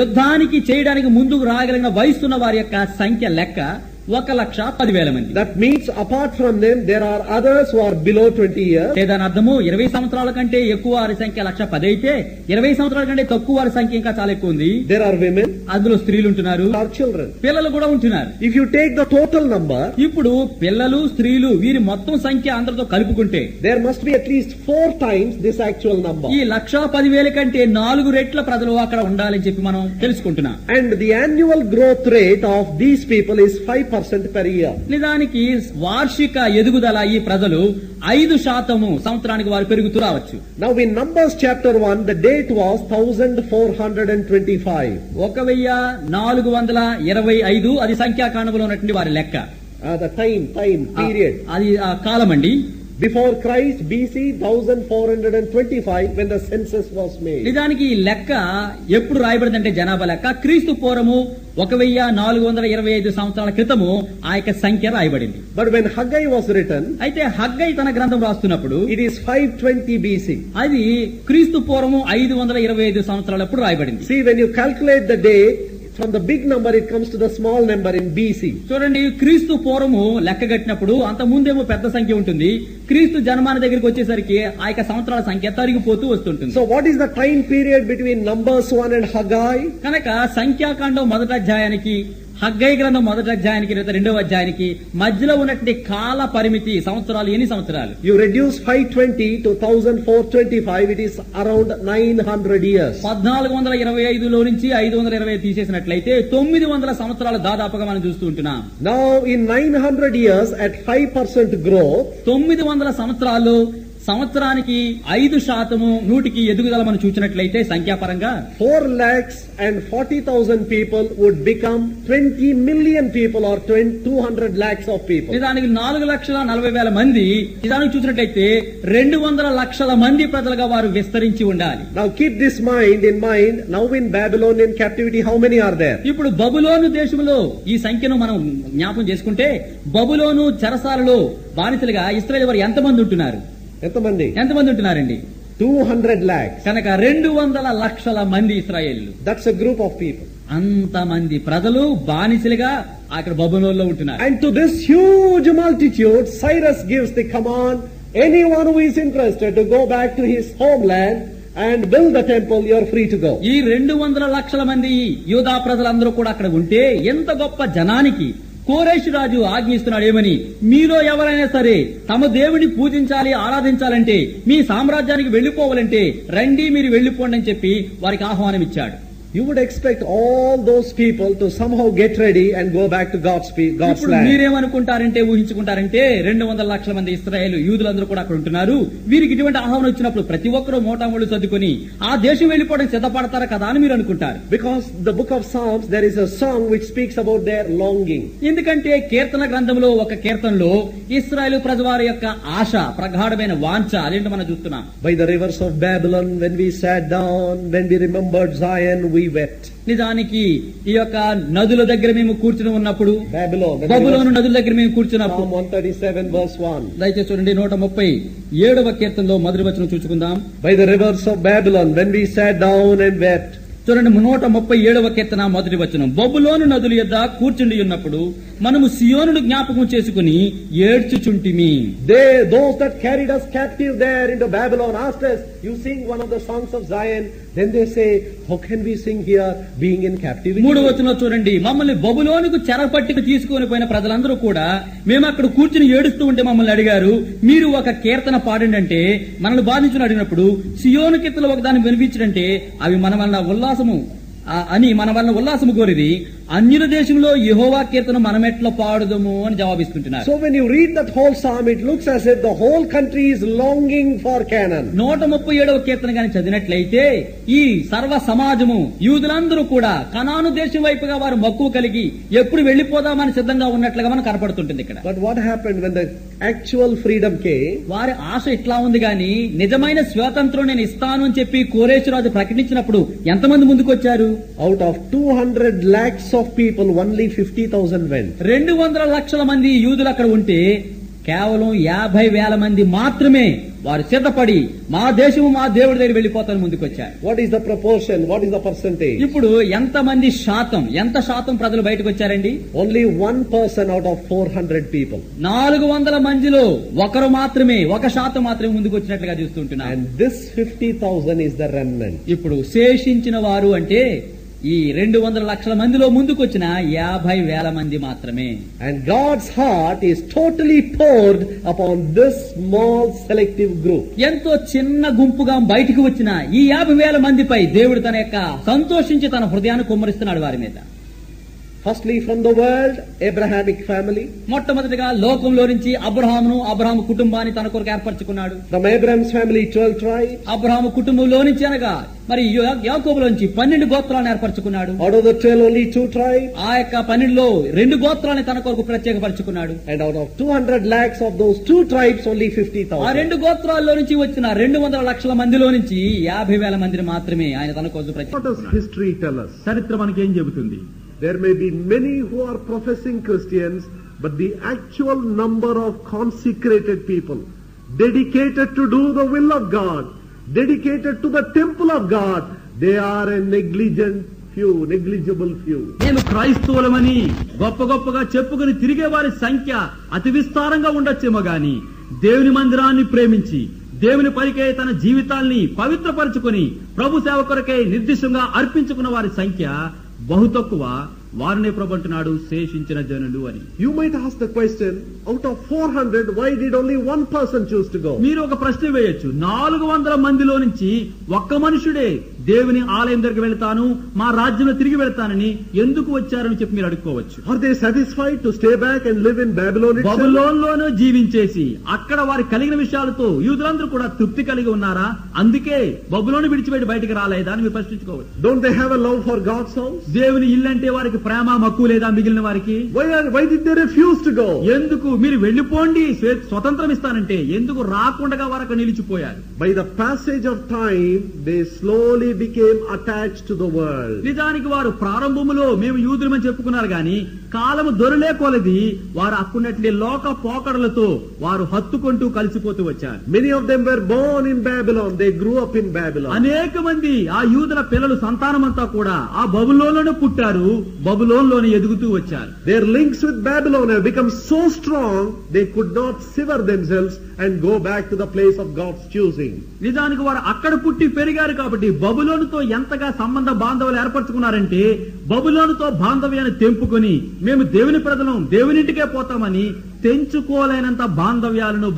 యుద్ధానికి చేయడానికి ముందుకు రాగలిగిన వయసున్న వారి యొక్క సంఖ్య లెక్క 1,10,000 మంది. That means apart from them there are others who are below 20 years. దాని అర్థము 20 సంవత్సరాల కంటే ఎక్కువ వారి సంఖ్య 1,10,000 అయితే 20 సంవత్సరాల కంటే తక్కువ వారి సంఖ్య ఇంకా చాలా ఎక్కువ ఉంది. There are women, అందులో స్త్రీలు ఉంటున్నారు, there are children. పిల్లలు కూడా ఉంటున్నారు. If you take the total number, ఇప్పుడు పిల్లలు స్త్రీలు వీరి మొత్తం సంఖ్య అందరితో కలుపుకుంటే there must be at least 4 times this actual number. ఈ 1,10,000 కంటే 4 రెట్ల ప్రజలు అక్కడ ఉండాలని చెప్పి మనం తెలుసుకుంటున్నాం. And the annual growth rate of these people is 5% per year. నిజానికి వార్షిక ఎదుగుదల ఈ ప్రజలు 5% సంవత్సరానికి వారు పెరుగుతూ రావచ్చు. Now in Numbers chapter 1 the date was 1425. 1425 అది సంఖ్యాకాండంలో ఉన్నటువంటి వారి లెక్క. The time period. అది కాలం అండి. Before Christ, BC 1425 when the census was made. నిజానికి ఈ లెక్క ఎప్పుడు రాయబడిందంటే జనాభా లెక్క క్రీస్తు పూర్వము 1425 సంవత్సరాల క్రితము ఆ యొక్క సంఖ్య రాయబడింది. But when Haggai was written, అయితే హగ్గై తన గ్రంథం రాస్తున్నప్పుడు it is 520 BC. అది క్రీస్తు పూర్వము 525 సంవత్సరాలప్పుడు రాయబడింది. See, when you calculate the date from the big number, it comes to the small number in BC. చూడండి, క్రీస్తు పూర్వము లెక్క కట్టినప్పుడు అంత ముందేమో పెద్ద సంఖ్య ఉంటుంది, క్రీస్తు జన్మాన దగ్గరికి వచ్చేసరికి ఆ యొక్క సంవత్సరాల సంఖ్య తరిగిపోతూ వస్తుంటుంది. So what is the time period between Numbers 1 and Haggai? కనుక సంఖ్యాకాండం 1వ అధ్యాయానికి హగ్గై గ్రంథం మొదటి అధ్యాయానికి 22వ అధ్యాయానికి మధ్యలో ఉన్నటువంటి కాల పరిమితి సంవత్సరాలు ఎన్ని సంవత్సరాలు? You reduce 520 to 1425, it is around 900 years. 1425లో నుంచి 520 తీసేసినట్లయితే 900 సంవత్సరాలు దాదాపుగా మనం చూస్తూ ఉంటున్నాం. Now in 900 years at 5% growth, 900 సంవత్సరాలు సంవత్సరానికి 5% 100కి ఎదుగుదల మనం చూసినట్లయితే సంఖ్యాపరంగా 4,40,000 people would become 20 million people or 200 lakhs of people. నిజానికి 4,40,000 మంది నిజానికి చూసినట్లయితే 200 లక్షల మంది ప్రజలుగా వారు విస్తరించి ఉండాలి. Now keep this in mind. Now in Babylonian captivity, how many are there? ఇప్పుడు బబులోను దేశంలో ఈ సంఖ్యను మనం జ్ఞాపకం చేసుకుంటే బబులోను చెరసాలలో బానిసలుగా ఇశ్రాయేలు వారు ఎంతమంది ఉంటున్నారు? ఎంతమంది ఉంటున్నారండి? 200 lakhs. కనుక 200 లక్షల మంది ఇశ్రాయేలు. That's a group of people. అంతమంది ప్రజలు బానిసలుగా అక్కడ బబులోనులో ఉంటున్నారు. And to this huge multitude, Cyrus gives the command, anyone who is interested to go back to his homeland and build the temple, you are free to go. ఈ 200 లక్షల మంది యూదా ప్రజలందరూ కూడా అక్కడ ఉంటే ఎంత గొప్ప జనానికి కోరేషు రాజు ఆజ్ఞిస్తున్నాడు ఏమని, మీలో ఎవరైనా సరే తమ దేవుని పూజించాలి ఆరాధించాలంటే మీ సామ్రాజ్యానికి వెళ్లిపోవాలంటే రండి మీరు వెళ్లిపోండి అని చెప్పి వారికి ఆహ్వానం ఇచ్చాడు. You would expect all those people to somehow get ready and go back to God's land. మీరేమనుకుంటారంటే ఊహించుకుంటారంటే 200 లక్షల మంది ఇశ్రాయేలు యూదులందరూ కూడా అక్కడ ఉంటున్నారు, వీరికి ఇటువంటి ఆహ్వానం వచ్చినప్పుడు ప్రతి ఒక్కరూ మోటాముళ్ళు సర్దుకొని ఆ దేశం వెళ్లిపోవడం సిద్ధపడతారా కదా అని మీరు అనుకుంటారు. Because the book of Psalms, there is a song which speaks about their longing. ఎందుకంటే కీర్తన గ్రంథంలో ఒక కీర్తనలో ఇశ్రాయేలు ప్రజవారి యొక్క ఆశ, ప్రగాఢమైన వాంఛ అదేంటో మనం చూస్తున్నాం. By the rivers of Babylon, when we sat down, when we remembered Zion, we wept. నిజానికి ఈ యొక్క నదుల దగ్గర మేము కూర్చుని ఉన్నప్పుడు, బబులోను నదుల దగ్గర మేము కూర్చున్నప్పుడు, 137 verse 1. దయచేసి చూడండి 137వ కీర్తనలో మొదటి వచనం చూసుకుందాం. By the rivers of Babylon, when we sat down and wept. చూడండి 137వ కీర్తన మొదటి వచనం, బబులోను నదుల యొద్ద కూర్చుండి ఉన్నప్పుడు మనము సియోనును జ్ఞాపకం చేసుకుని ఏడ్చుచుంటిమి. Those that carried us captive there into Babylon asked us, you sing one of the songs of Zion. Then they say, how can we sing here being in captivity? 3వ వచనం చూడండి, మమ్మల్ని బబులోనుకు చెరపట్టికి తీసుకొని పోయిన ప్రజలందరూ కూడా మేము అక్కడ కూర్చుని ఏడుస్తూ ఉంటే మమ్మల్ని అడిగారు, మీరు ఒక కీర్తన పాడండి అంటే మనల్ని బాధించుని అడిగినప్పుడు సియోను కీర్తనలు ఒకదాన్ని వినిపించడంటే అవి మన వల్ల ఉల్లాసము అని మన వల్ల ఉల్లాసము కోరిది, అన్యుల దేశంలో యెహోవా కీర్తన మనమెట్లా పాడుదము అని జవాబిస్తుంటున్నారు. So when you read that whole psalm, it looks as if the whole country is longing for Canaan. 137వ కీర్తన గాని చదివినట్లయితే ఈ సర్వ సమాజము యూదులందరూ కూడా కనాను దేశం వైపుగా వారు మక్కువ కలిగి ఎప్పుడు వెళ్లిపోదామని సిద్ధంగా ఉన్నట్లుగా మనకు కనపడుతుంటుంది ఇక్కడ. But what happened when the actual freedom came? వారి ఆశ ఇట్లా ఉంది గాని నిజమైన స్వాతంత్రం నేను ఇస్తాను అని చెప్పి కోరేషు రాజు ప్రకటించినప్పుడు ఎంతమంది ముందుకు వచ్చారు? Out of 200 lakhs of people, only 50,000 went. 200 లక్షల మంది యూదులు అక్కడ ఉంటే కేవలం 50,000 మంది మాత్రమే వారు సిద్ధపడి మా దేశము మా దేవుడి దగ్గర వెళ్లిపోతాను ముందుకు వచ్చారు. What is the proportion? What is the percentage? ఇప్పుడు ఎంత శాతం ప్రజలు బయటకు వచ్చారండి? Only 1 person out of 400 people. 400 మందిలో ఒకరు మాత్రమే, 1% మాత్రమే ముందుకు వచ్చినట్లుగా చూస్తుంటున్నారు. And this 50,000 is the remnant. ఇప్పుడు శేషించిన వారు అంటే ఈ 200 లక్షల మందిలో ముందుకు వచ్చిన 50,000 మంది మాత్రమే. And God's heart is totally poured upon this small selective group. ఎంతో చిన్న గుంపుగా బయటికి వచ్చిన ఈ 50,000 మందిపై దేవుడు తన యొక్క సంతోషించి తన హృదయాన్ని కుమ్మరిస్తున్నాడు వారి మీద. Firstly, from the world, Abrahamic family. మొట్టమొదటిగా లోకంలో నుంచి అబ్రహాము కుటుంబాన్ని తన కొరకు ఏర్పరచుకున్నాడు. From Abraham's family, 12 tribes. Abraham కుటుంబంలో నుంచి అనగా మరి యాకోబులోంచి 12 గోత్రాలను ఏర్పరచుకున్నాడు. Out of the 12, only 2 tribes. ఆ యొక్క 12లో 2 గోత్రాలను తన కొరకు ప్రత్యేకపరచుకున్నాడు. And out of 200 lakhs of those 2 tribes, only 50,000. ఆ 2 గోత్రాల్లో నుంచి వచ్చిన 200 లక్షల మందిలో నుంచి 50,000 మందిని మాత్రమే ఆయన తన కోసం What does history tell us? చరిత్ర మనకేం చెబుతుంది? There may be many who are professing Christians, but the actual number of consecrated people, dedicated to do the will of God, dedicated to the temple of God, they are a negligible few. మేము క్రైస్తవులమని గొప్పగా చెప్పుకుని తిరిగే వారి సంఖ్య అతి విస్తారంగా ఉండొచ్చేమో గాని దేవుని మందిరాన్ని ప్రేమించి దేవుని పనికై తన జీవితాల్ని పవిత్రపరచుకుని ప్రభు సేవ కొరకై నిర్దిష్టంగా అర్పించుకున్న వారి సంఖ్య బహు తక్కువ. వారినే ప్రభు అంటున్నాడు శేషించిన జనులు అని. You might ask the question, out of 400, why did only one person choose to go? మీరు ఒక ప్రశ్న వేయొచ్చు, 400 మందిలో నుంచి ఒక్క మనుషుడే దేవుని ఆలయం దగ్గరికి వెళ్తాను, మా రాజ్యంలో తిరిగి వెళ్తానని ఎందుకు వచ్చారని చెప్పి మీరు అడుక్కోవచ్చు. Are they satisfied to stay back and live in Babylon itself? బబులోనులోనే జీవించేసి అక్కడ వారికి కలిగిన విషయాలతో యూదులందరూ కూడా తృప్తి కలిగి ఉన్నారా? అందుకే బబులోను విడిచిపెట్టి బయటికి రాలేదా అని మీరు ప్రశ్నించుకోవచ్చు. Don't they have a love for God's house? దేవుని ఇల్లు అంటే వారికి ప్రేమ మక్కువ లేదా మిగిలిన వారికి? Why did they refuse to go? ఎందుకు మీరు వెళ్లిపోండి స్వతంత్రం ఇస్తానంటే ఎందుకు రాకుండా వారికి నిలిచిపోయారు? By the passage of time, they slowly became attached to the world. నిజానికి వారు ప్రారంభములో మేము యూదులమని చెప్పుకున్నారు గాని కాలము దొరలే కొలది వారు అక్కున్నట్లే లోక పోకడలతో వారు హత్తుకుంటూ కలిసిపోతూ వచ్చారు. Many of them were born in Babylon. They grew up in Babylon. అనేక మంది ఆ యూదుల పిల్లలు సంతానమంతా కూడా ఆ బబులోనులోనే పుట్టారు, బబులోనులోనే ఎదుగుతూ వచ్చారు. Their links with Babylon have become so strong they could not sever themselves and go back to the place of God's choosing. నిజానికి వారు అక్కడ పుట్టి పెరిగారు కాబట్టి బబులోనుతో ఎంతగా సంబంధ బాంధవ్యాలు ఏర్పరచుకున్నారంటే బబులోనుతో బాంధవ్యాన్ని తెంపుకొని మేము దేవుని ప్రజలం దేవునింటికే పోతామని తెంచుకోలేనంత బంధాలను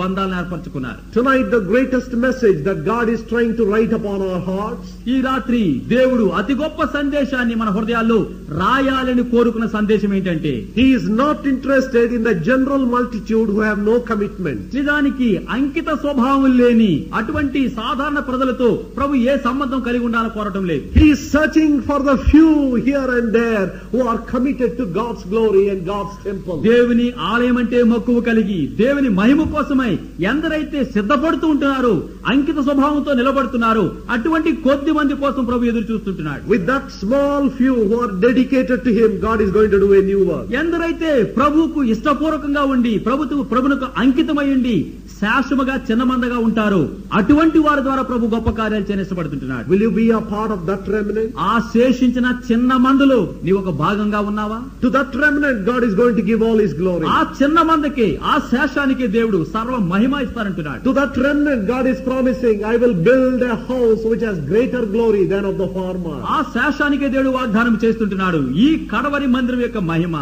ఏర్పరచుకున్నారు. Tonight the greatest message that God is trying to write upon our hearts. ఈ రాత్రి దేవుడు అతి గొప్ప సందేశాన్ని మన హృదయాల్లో రాయాలని కోరుకున్న సందేశం ఏంటంటే He is not interested in the general multitude who have no commitment. నిజానికి అంకిత స్వభావం లేని అటువంటి సాధారణ ప్రజలతో ప్రభు ఏ సంబంధం కలిగి ఉండాలని కోరటం లేదు. He is searching for the few here and there who are committed to God's glory and God's temple. దేవుని ఆలయం అంటే మక్కువ కలిగి దేవుని మహిమ కోసమై ఎందరైతే సిద్ధపడుతూ ఉంటున్నారో అంకిత స్వభావంతో నిలబడుతున్నారు అటువంటి కొద్ది మంది కోసం ప్రభు ఎదురు చూస్తుంటున్నాడు. With that small few who are dedicated to Him, God is going to do a new work. ఎందరైతే ప్రభువుకు ఇష్టపూర్వకంగా ఉండి ప్రభువుకు అంకితమై ఉండి శాశ్వతముగా చిన్నమందగా ఉంటారు అటువంటి వారి ద్వారా ప్రభు గొప్ప కార్యాలు చేయనిష్టపడుతుంటున్నాడు. Will you be a part of that remnant? ఆ శేషించిన చిన్న మందలో నీవు ఒక భాగంగా ఉన్నావా? To that remnant God is going to give all His glory. ఆ చిన్న మందకి ఆ శేషానికి దేవుడు సర్వ మహిమ ఇస్తారంటున్నాడు. To that remnant God is promising, I will build a house which has greater glory than of the former. ఆ శేషానికి దేవుడు వాగ్దానం చేస్తుంటున్నాడు ఈ కడవరి మందిరం యొక్క మహిమ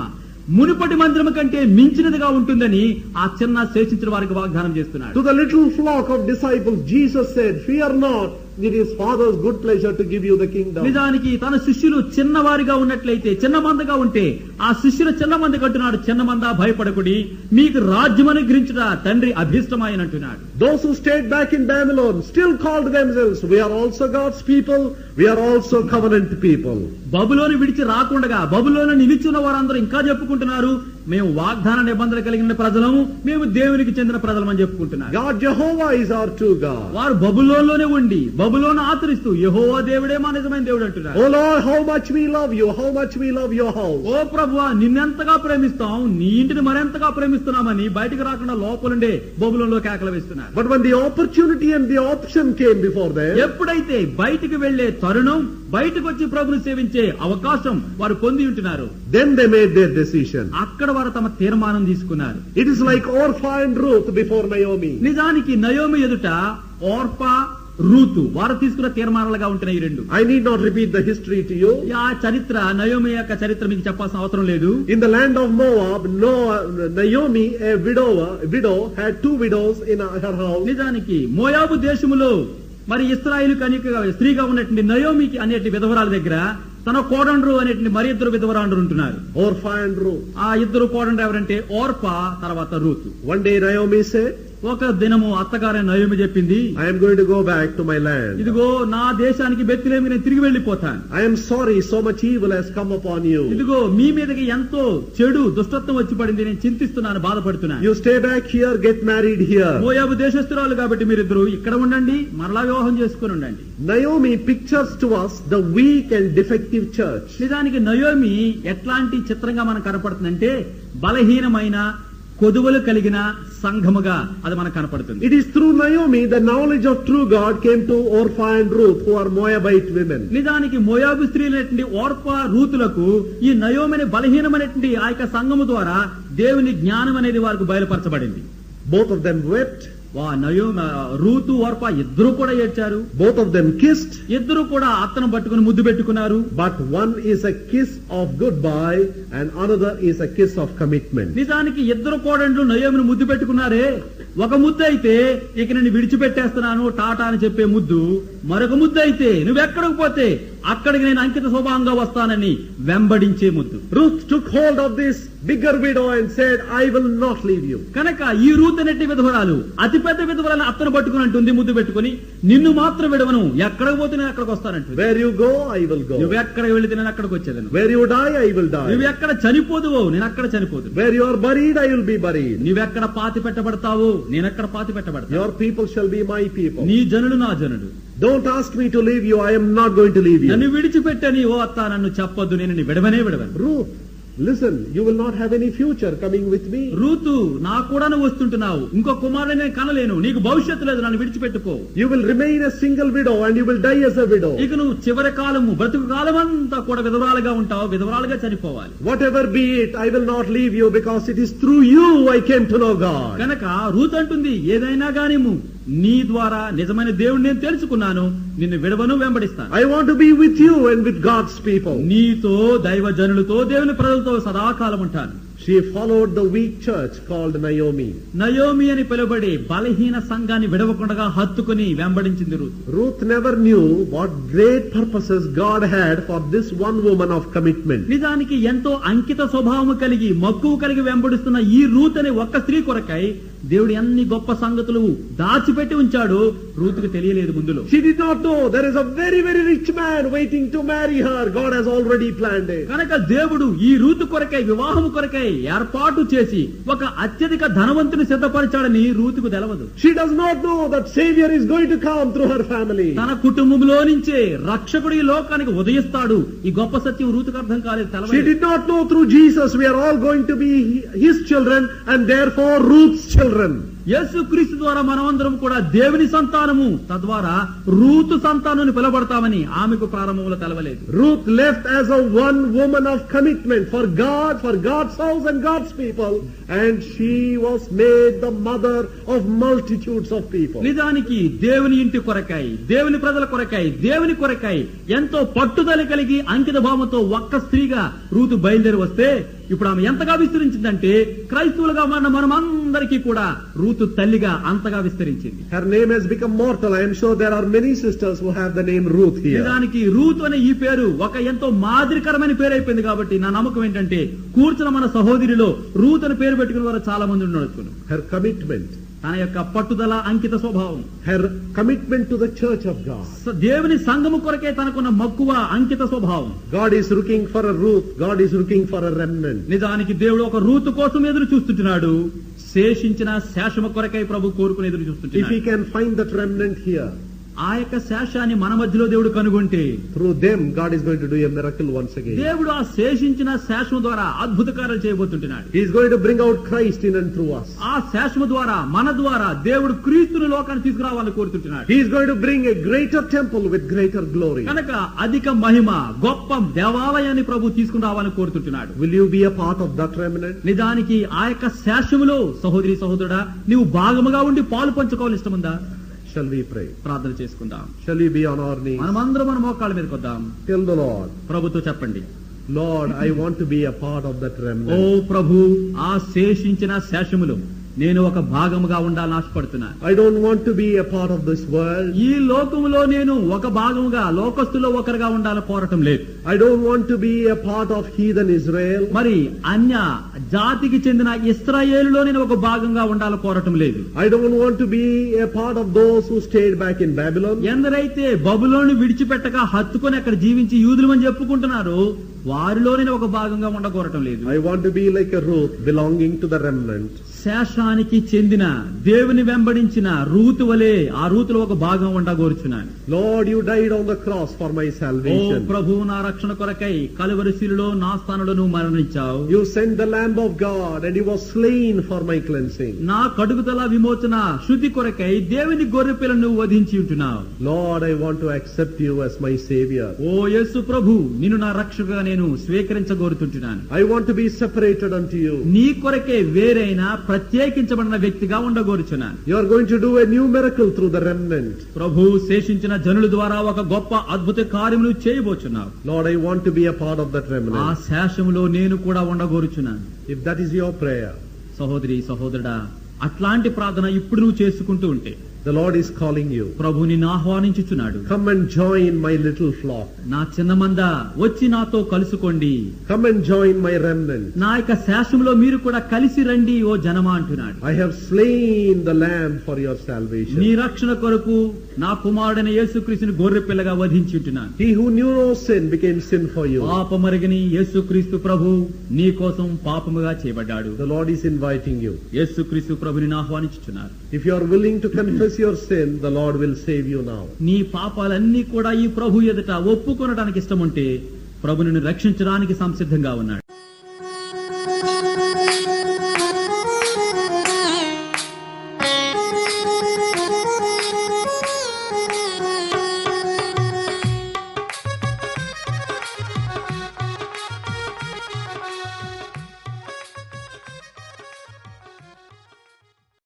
మునుపటి మందిరం కంటే మించినదిగా ఉంటుందని ఆ చిన్న శేషించిన వారికి వాగ్దానం చేస్తున్నాడు. To the little flock of disciples Jesus said, fear not, it is Father's good pleasure to give you the kingdom. నిజానికి తన శిష్యులు చిన్నవారిగా ఉన్నట్లయితే చిన్న మందగా ఉంటే ఆ శిష్యుల చిన్న మంద కంటున్నాడు చిన్న మంద భయపడకుడి మీకు రాజ్యం అనుగ్రహించుట తండ్రి అభిష్టమైన అంటున్నాడు. Those who stayed back in Babylon still called themselves, we are also God's people, we are also covenant people. బబులోను విడిచి రాకుండా బబులోను నిలిచిన వారందరూ ఇంకా చెప్పుకుంటున్నారు మేము వాగ్దాన నిబంధన కలిగిన ప్రజలము మేము దేవునికి చెందిన ప్రజలమని చెప్పుకుంటున్నారు. God Jehovah is our true God. వారు బబులోనులోనే ఉండి బబులోను ఆచరిస్తూ యెహోవా దేవుడే మా నిజమైన దేవుడు అంటున్నారు. Oh Lord, how much we love you, how much we love your house. ఓ ప్రభువా నిన్నెంతగా ప్రేమిస్తాం నీ ఇంటిని మరెంతగా ప్రేమిస్తున్నామని బయటికి రాకుండా లోపలుండే బబులోనులో కేకలు వేస్తున్నారు. But when the opportunity and the option came before them, ఎప్పుడైతే బయటికి వెళ్లే తరుణం బయటకు వచ్చి ప్రభుని సేవించే అవకాశం వారు పొంది ఉంటున్నారు then they made their decision. అక్కడ వారు తమ తీర్మానం తీసుకున్నారు. It is like Orpah and Ruth before Naomi. నిజానికి నయోమి ఎదుట ఓర్పా రూతు వారు తీసుకున్న తీర్మానాలుగా ఉంటున్నాయి ఈ రెండు. I need not repeat the history to you. ఆ చరిత్ర నయోమి యొక్క చరిత్ర మీకు చెప్పాల్సిన అవసరం లేదు. In the land of Moab, Naomi, a widow, had two widows in her house. నిజానికి మోయాబు దేశములో మరి ఇశ్రాయేలు కన్యక స్త్రీగా ఉన్నటువంటి నయోమికి అనేటి విధవరాల దగ్గర తన కోడండ్రు అనేటువంటి మరి ఇద్దరు విధవరాండ్రు ఉంటున్నారు. Orpah and Ruth. ఆ ఇద్దరు కోడండ్రు ఎవరంటే ఓర్పా తర్వాత Ruth. One day Naomi said, ఒక దినము అత్తగారైన నయోమి చెప్పింది I am going to go back to my land. ఇదిగో నా దేశానికి బెత్లెహేముకి నేను తిరిగి వెళ్లిపోతాను. I am sorry so much evil has come upon you. ఇదిగో మీ మీదకి ఎంతో చెడు దుష్టత్వం వచ్చి పడింది నేను చింతిస్తున్నాను బాధపడుతున్నాను. You stay back here, get married here. మోయాబు దేశస్తురాలు కాబట్టి మీరిద్దరు ఇక్కడ ఉండండి మరలా వివాహం చేసుకుని ఉండండి. Naomi pictures to us the weak and defective church. నిజానికి నయోమి ఎట్లాంటి చిత్రంగా మనకు కనపడుతుందంటే బలహీనమైన కొదువలు కలిగిన సంఘముగా అది మనకు కనపడుతుంది. It is through Naomi the knowledge of true God came to Orpah and Ruth, who are Moabite women. నిజానికి మోయాబు స్త్రీలైనటువంటి ఓర్పా రూతులకు ఈ నయోమిని బలహీనమైనటువంటి ఆ యొక్క సంఘము ద్వారా దేవుని జ్ఞానం అనేది వారికి బయలుపరచబడింది. Both of them wept Ruth Orpah ఇద్దరు కూడా ఏడ్చారు. Both of them kissed. ఇద్దరు కూడా అత్తను పట్టుకుని ముద్దు పెట్టుకున్నారు. But one is a kiss of goodbye and another is a kiss of commitment. నిజానికి ఇద్దరు కోడళ్ళు నయోమిని ముద్దు పెట్టుకున్నారే. ఒక ముద్దు అయితే ఇక నేను విడిచిపెట్టేస్తున్నాను టాటా అని చెప్పే ముద్దు, మరొక ముద్దు అయితే నువ్వెక్కడికి పోతే అక్కడికి నేను అంకిత స్వభావంగా వస్తానని వెంబడించే ముద్దు. Ruth took hold of this bigger widow and said, I will not leave you. కనుక ఈ రూత్ అనేటి విధవరాలు అతి పెద్ద విధవరాలను అత్తను పట్టుకుని అంటుంది ముద్దు పెట్టుకుని, నిన్ను మాత్రం విడవను, ఎక్కడికి పోతే నేను అక్కడికి వస్తానంటుంది. Where you go, I will go. నువ్వు ఎక్కడికి వెళితే నేను అక్కడికి వచ్చేదను. Where you die, I will die. నువ్వు ఎక్కడ చనిపోదువో నేను అక్కడ చనిపోదు. Where you are buried, I will be buried. నువ్వెక్కడ పాతి పెట్టబడతావో నేను అక్కడ పాతి పెట్టబడతా. Your people shall be my people. నీ జనులు నా జనుడు. Don't ask me to leave you. I am not going to leave you. నన్ను విడిచిపెట్టని ఓ అత్త నన్ను చెప్పొద్దు, నేను నీ విడవనే విడవను. Ruth, listen, you will not have any future coming with me. Ruth, నా కూడా నువ్వు వస్తుంటున్నావు, ఇంకో కుమారుని నేను కనలేను, నీకు భవిష్యత్తు లేదు, నన్ను విడిచిపెట్టుకో. You will remain a single widow and you will die as a widow. ఇక నువ్వు చివరి కాలము బ్రతుకు కాలం అంతా కూడా విధవరాలుగా ఉంటావు, విధవరాలుగా చనిపోవాలి. Whatever be it, I will not leave you because it is through you I came to know God. కనుక రూతు అంటుంది, ఏదైనా గానిము నీ ద్వారా నిజమైన దేవుడిని నేను తెలుసుకున్నాను, నిన్ను విడవను, వెంబడిస్తాను. I want to be with you and with God's people. నీతో దైవ జనులతో దేవుని ప్రజలతో సదాకాలం ఉంటాను. She followed the weak church called Naomi. Naomi అని పిలువబడే బలహీన సంఘాన్ని విడవకుండా హత్తుకుని వెంబడించింది Ruth. Ruth never knew what great purposes God had for this one woman of commitment. నిజానికి ఎంతో అంకిత స్వభావము కలిగి మక్కువ కలిగి వెంబడిస్తున్న ఈ రూత్ అనే ఒక్క స్త్రీ కొరకై దేవుడు ఎన్ని గొప్ప సంగతులు దాచిపెట్టి ఉంచాడు రూతుకు తెలియలేదు ముందులో. She did not know there is a very, very rich man waiting to marry her. God has already planned it. కనుక దేవుడు ఈ రూతు కొరకై వివాహం కొరకై ఏర్పాటు చేసి ఒక అత్యధిక ధనవంతుని సిద్ధపరిచాడని రూతుకు తెలవదు. She does not know that Savior is going to come through her family. తన కుటుంబంలో నుంచే రక్షకుడు ఈ లోకానికి ఉదయిస్తాడు. ఈ గొప్ప సత్యం రూతుకు అర్థం కాలేదు, She తెలవదు. did not know through Jesus we are all going to be his children and therefore Ruth's children. యేసు క్రీస్తు ద్వారా మనమందరం కూడా దేవుని సంతానము, తద్వారా రూతు సంతానం పిలబడతామని ఆమెకు ప్రారంభంలో తెలవలేదు. Ruth left as a one woman of commitment for God, for God's house and God's people, and she was made the mother of multitudes of people. నిజానికి దేవుని ఇంటి కొరకై, దేవుని ప్రజల కొరకై, దేవుని కొరకై ఎంతో పట్టుదల కలిగి అంకిత భావంతో ఒక్క స్త్రీగా రూతు బయలుదేరి వస్తే ఇప్పుడు ఆమె ఎంతగా విస్తరించిందంటే క్రైస్తవులుగా మన మనమందరికీ కూడా రూతు తల్లిగా అంతగా విస్తరించింది. Her name has become mortal. I am sure there are many sisters who have the name Ruth here. నిజానికి రూతు అనే ఈ పేరు ఒక ఎంతో మాదిరికరమైన పేరు అయిపోయింది. కాబట్టి నా నమ్మకం ఏంటంటే కూర్చున్న మన సహోదరిలో రూత్ అని పేరు పెట్టుకున్న వారు చాలా మంది ఉండొచ్చు. Her commitment, తన యొక్క పట్టుదల, అంకిత స్వభావం, her commitment to the church of God. దేవుని సంఘము కొరకే తనకున్న మక్కువ, అంకిత స్వభావం. God is looking for a Ruth. God is looking for a remnant. నిజానికి దేవుడు ఒక రూతు కోసం ఎదురు చూస్తుంటున్నాడు. శేషించిన శేషము కొరకై ప్రభు కోరుకుని ఎదురు If చూస్తుంటున్నాడు. he can find that remnant here, ఆ యొక్క శేషాన్ని మన మధ్యలో దేవుడు కనుగొంటే through them God is going to do a miracle once again. దేవుడు ఆ శేషించిన శేషము ద్వారా అద్భుత కార్యాలు చేయబోతుంటున్నాడు. He is going to bring out Christ in and through us. ఆ శేషము ద్వారా మన ద్వారా దేవుడు క్రీస్తుని లోకాన్ని తీసుకురావాలని కోరుతుంటున్నాడు. He is going to bring a greater temple with greater glory. కనుక అధిక మహిమ, గొప్ప దేవాలయాన్ని ప్రభు తీసుకుని రావాలని కోరుతుంటున్నాడు. Will you be a part of that remnant? నిజానికి ఆ యొక్క శేషములో సహోదరి సహోదరుడా నీవు భాగముగా ఉండి పాలు పంచుకోవాలని ఇష్టముందా? Shall we pray? ప్రార్థన చేసుకుందాం. Shall we be on our knees? మనమందరం మన మోకాళ్ళ మీదకి వద్దాం. Tell the Lord, ప్రభుతో చెప్పండి, Lord, I want to be a part of that oh remnant. ప్రభు, ఆ శేషించిన శేషములు నేను ఒక భాగముగా ఉండాలని ఆశపడుతున్నాను. I don't want to be a part of this world. ఈ లోకములో నేను ఒక భాగముగా, లోకస్తులో ఒకరుగా ఉండాలని కోరటం లేదు. I don't want to be a part of heathen Israel. మరి అన్య జాతికి చెందిన ఇశ్రాయేలులో నేను ఒక భాగంగా ఉండాలని కోరటం లేదు. I don't want to be a part of those who stayed back in Babylon. ఎందరైతే బబులోను విడిచిపెట్టక హత్తుకొని అక్కడ జీవించి యూదులమని చెప్పుకుంటున్నారో వారిలో నేను ఒక భాగంగా ఉండకోరటం లేదు. I want to be like a Ruth belonging to the remnant. శేషానికి చెందిన దేవుని వెంబడించిన రూతు వలె ఆ రూతులో ఒక భాగం ఉండగోరుచున్నాను. Lord, you died on the cross for my oh salvation. ప్రభు, నా రక్షణ కొరకై కలువరి శిలువలో నా స్థానంలో నువ్వు మరణించావు. You sent the Lamb of God and he was slain for my cleansing. నా కడుగుదల విమోచన శుద్ధి కొరకై దేవుని గొర్రె పిల్లను నువ్వు వధించి ఉంటున్నావు. Lord, I want to accept you as my Savior. ఓ యేసు ప్రభు, నిన్ను నా రక్షకుగా నేను నేను స్వీకరించగోరుతుంటున్నాను. I want to be separated unto you. నీ కొరకే వేరైన ప్రత్యేకించబడిన వ్యక్తిగా ఉండగోరుచున్నాను. You are going to do a new miracle through the remnant. ప్రభు శేషించిన జనుల ద్వారా ఒక గొప్ప అద్భుత కార్యమును చేయబోచున్నావు. Lord, I want to be a part of that ఆ remnant. శేషములో నేను కూడా ఉండగోరుచున్నాను. If that is your prayer, సహోదరి సహోదరుడా, అట్లాంటి ప్రార్థన ఇప్పుడు నువ్వు చేసుకుంటూ ఉంటే the Lord is calling you. ప్రభు నిన్ను ఆహ్వానించుచున్నాడు. Come and join my little flock. నా చిన్న మంద వచ్చి నాతో కలుసుకోండి. Come and join my remnant. నా యొక్క శాసనంలో మీరు కూడా కలిసి రండి ఓ జనమా అంటున్నాడు. I have slain the lamb for your నీ salvation. రక్షణ కొరకు నా కుమారుడైన యేసుక్రీస్తుని గొర్రె పిల్లగా వధించి ఉంటున్నాను. He who knew no sin became sin for you. పాపమరిగని యేసుక్రీస్తు ప్రభు నీ కోసం పాపముగా చేయబడ్డాడు. The Lord is inviting you. యేసుక్రీస్తు ప్రభుని ఆహ్వానించుచున్నారు. If you are willing to confess your sin, the Lord will save you now. నీ పాపాలన్నీ కూడా ఈ ప్రభు ఎదుట ఒప్పుకొనడానికి ఇష్టముంటే ప్రభు నిన్ను రక్షించడానికి సంసిద్ధంగా ఉన్నాడు.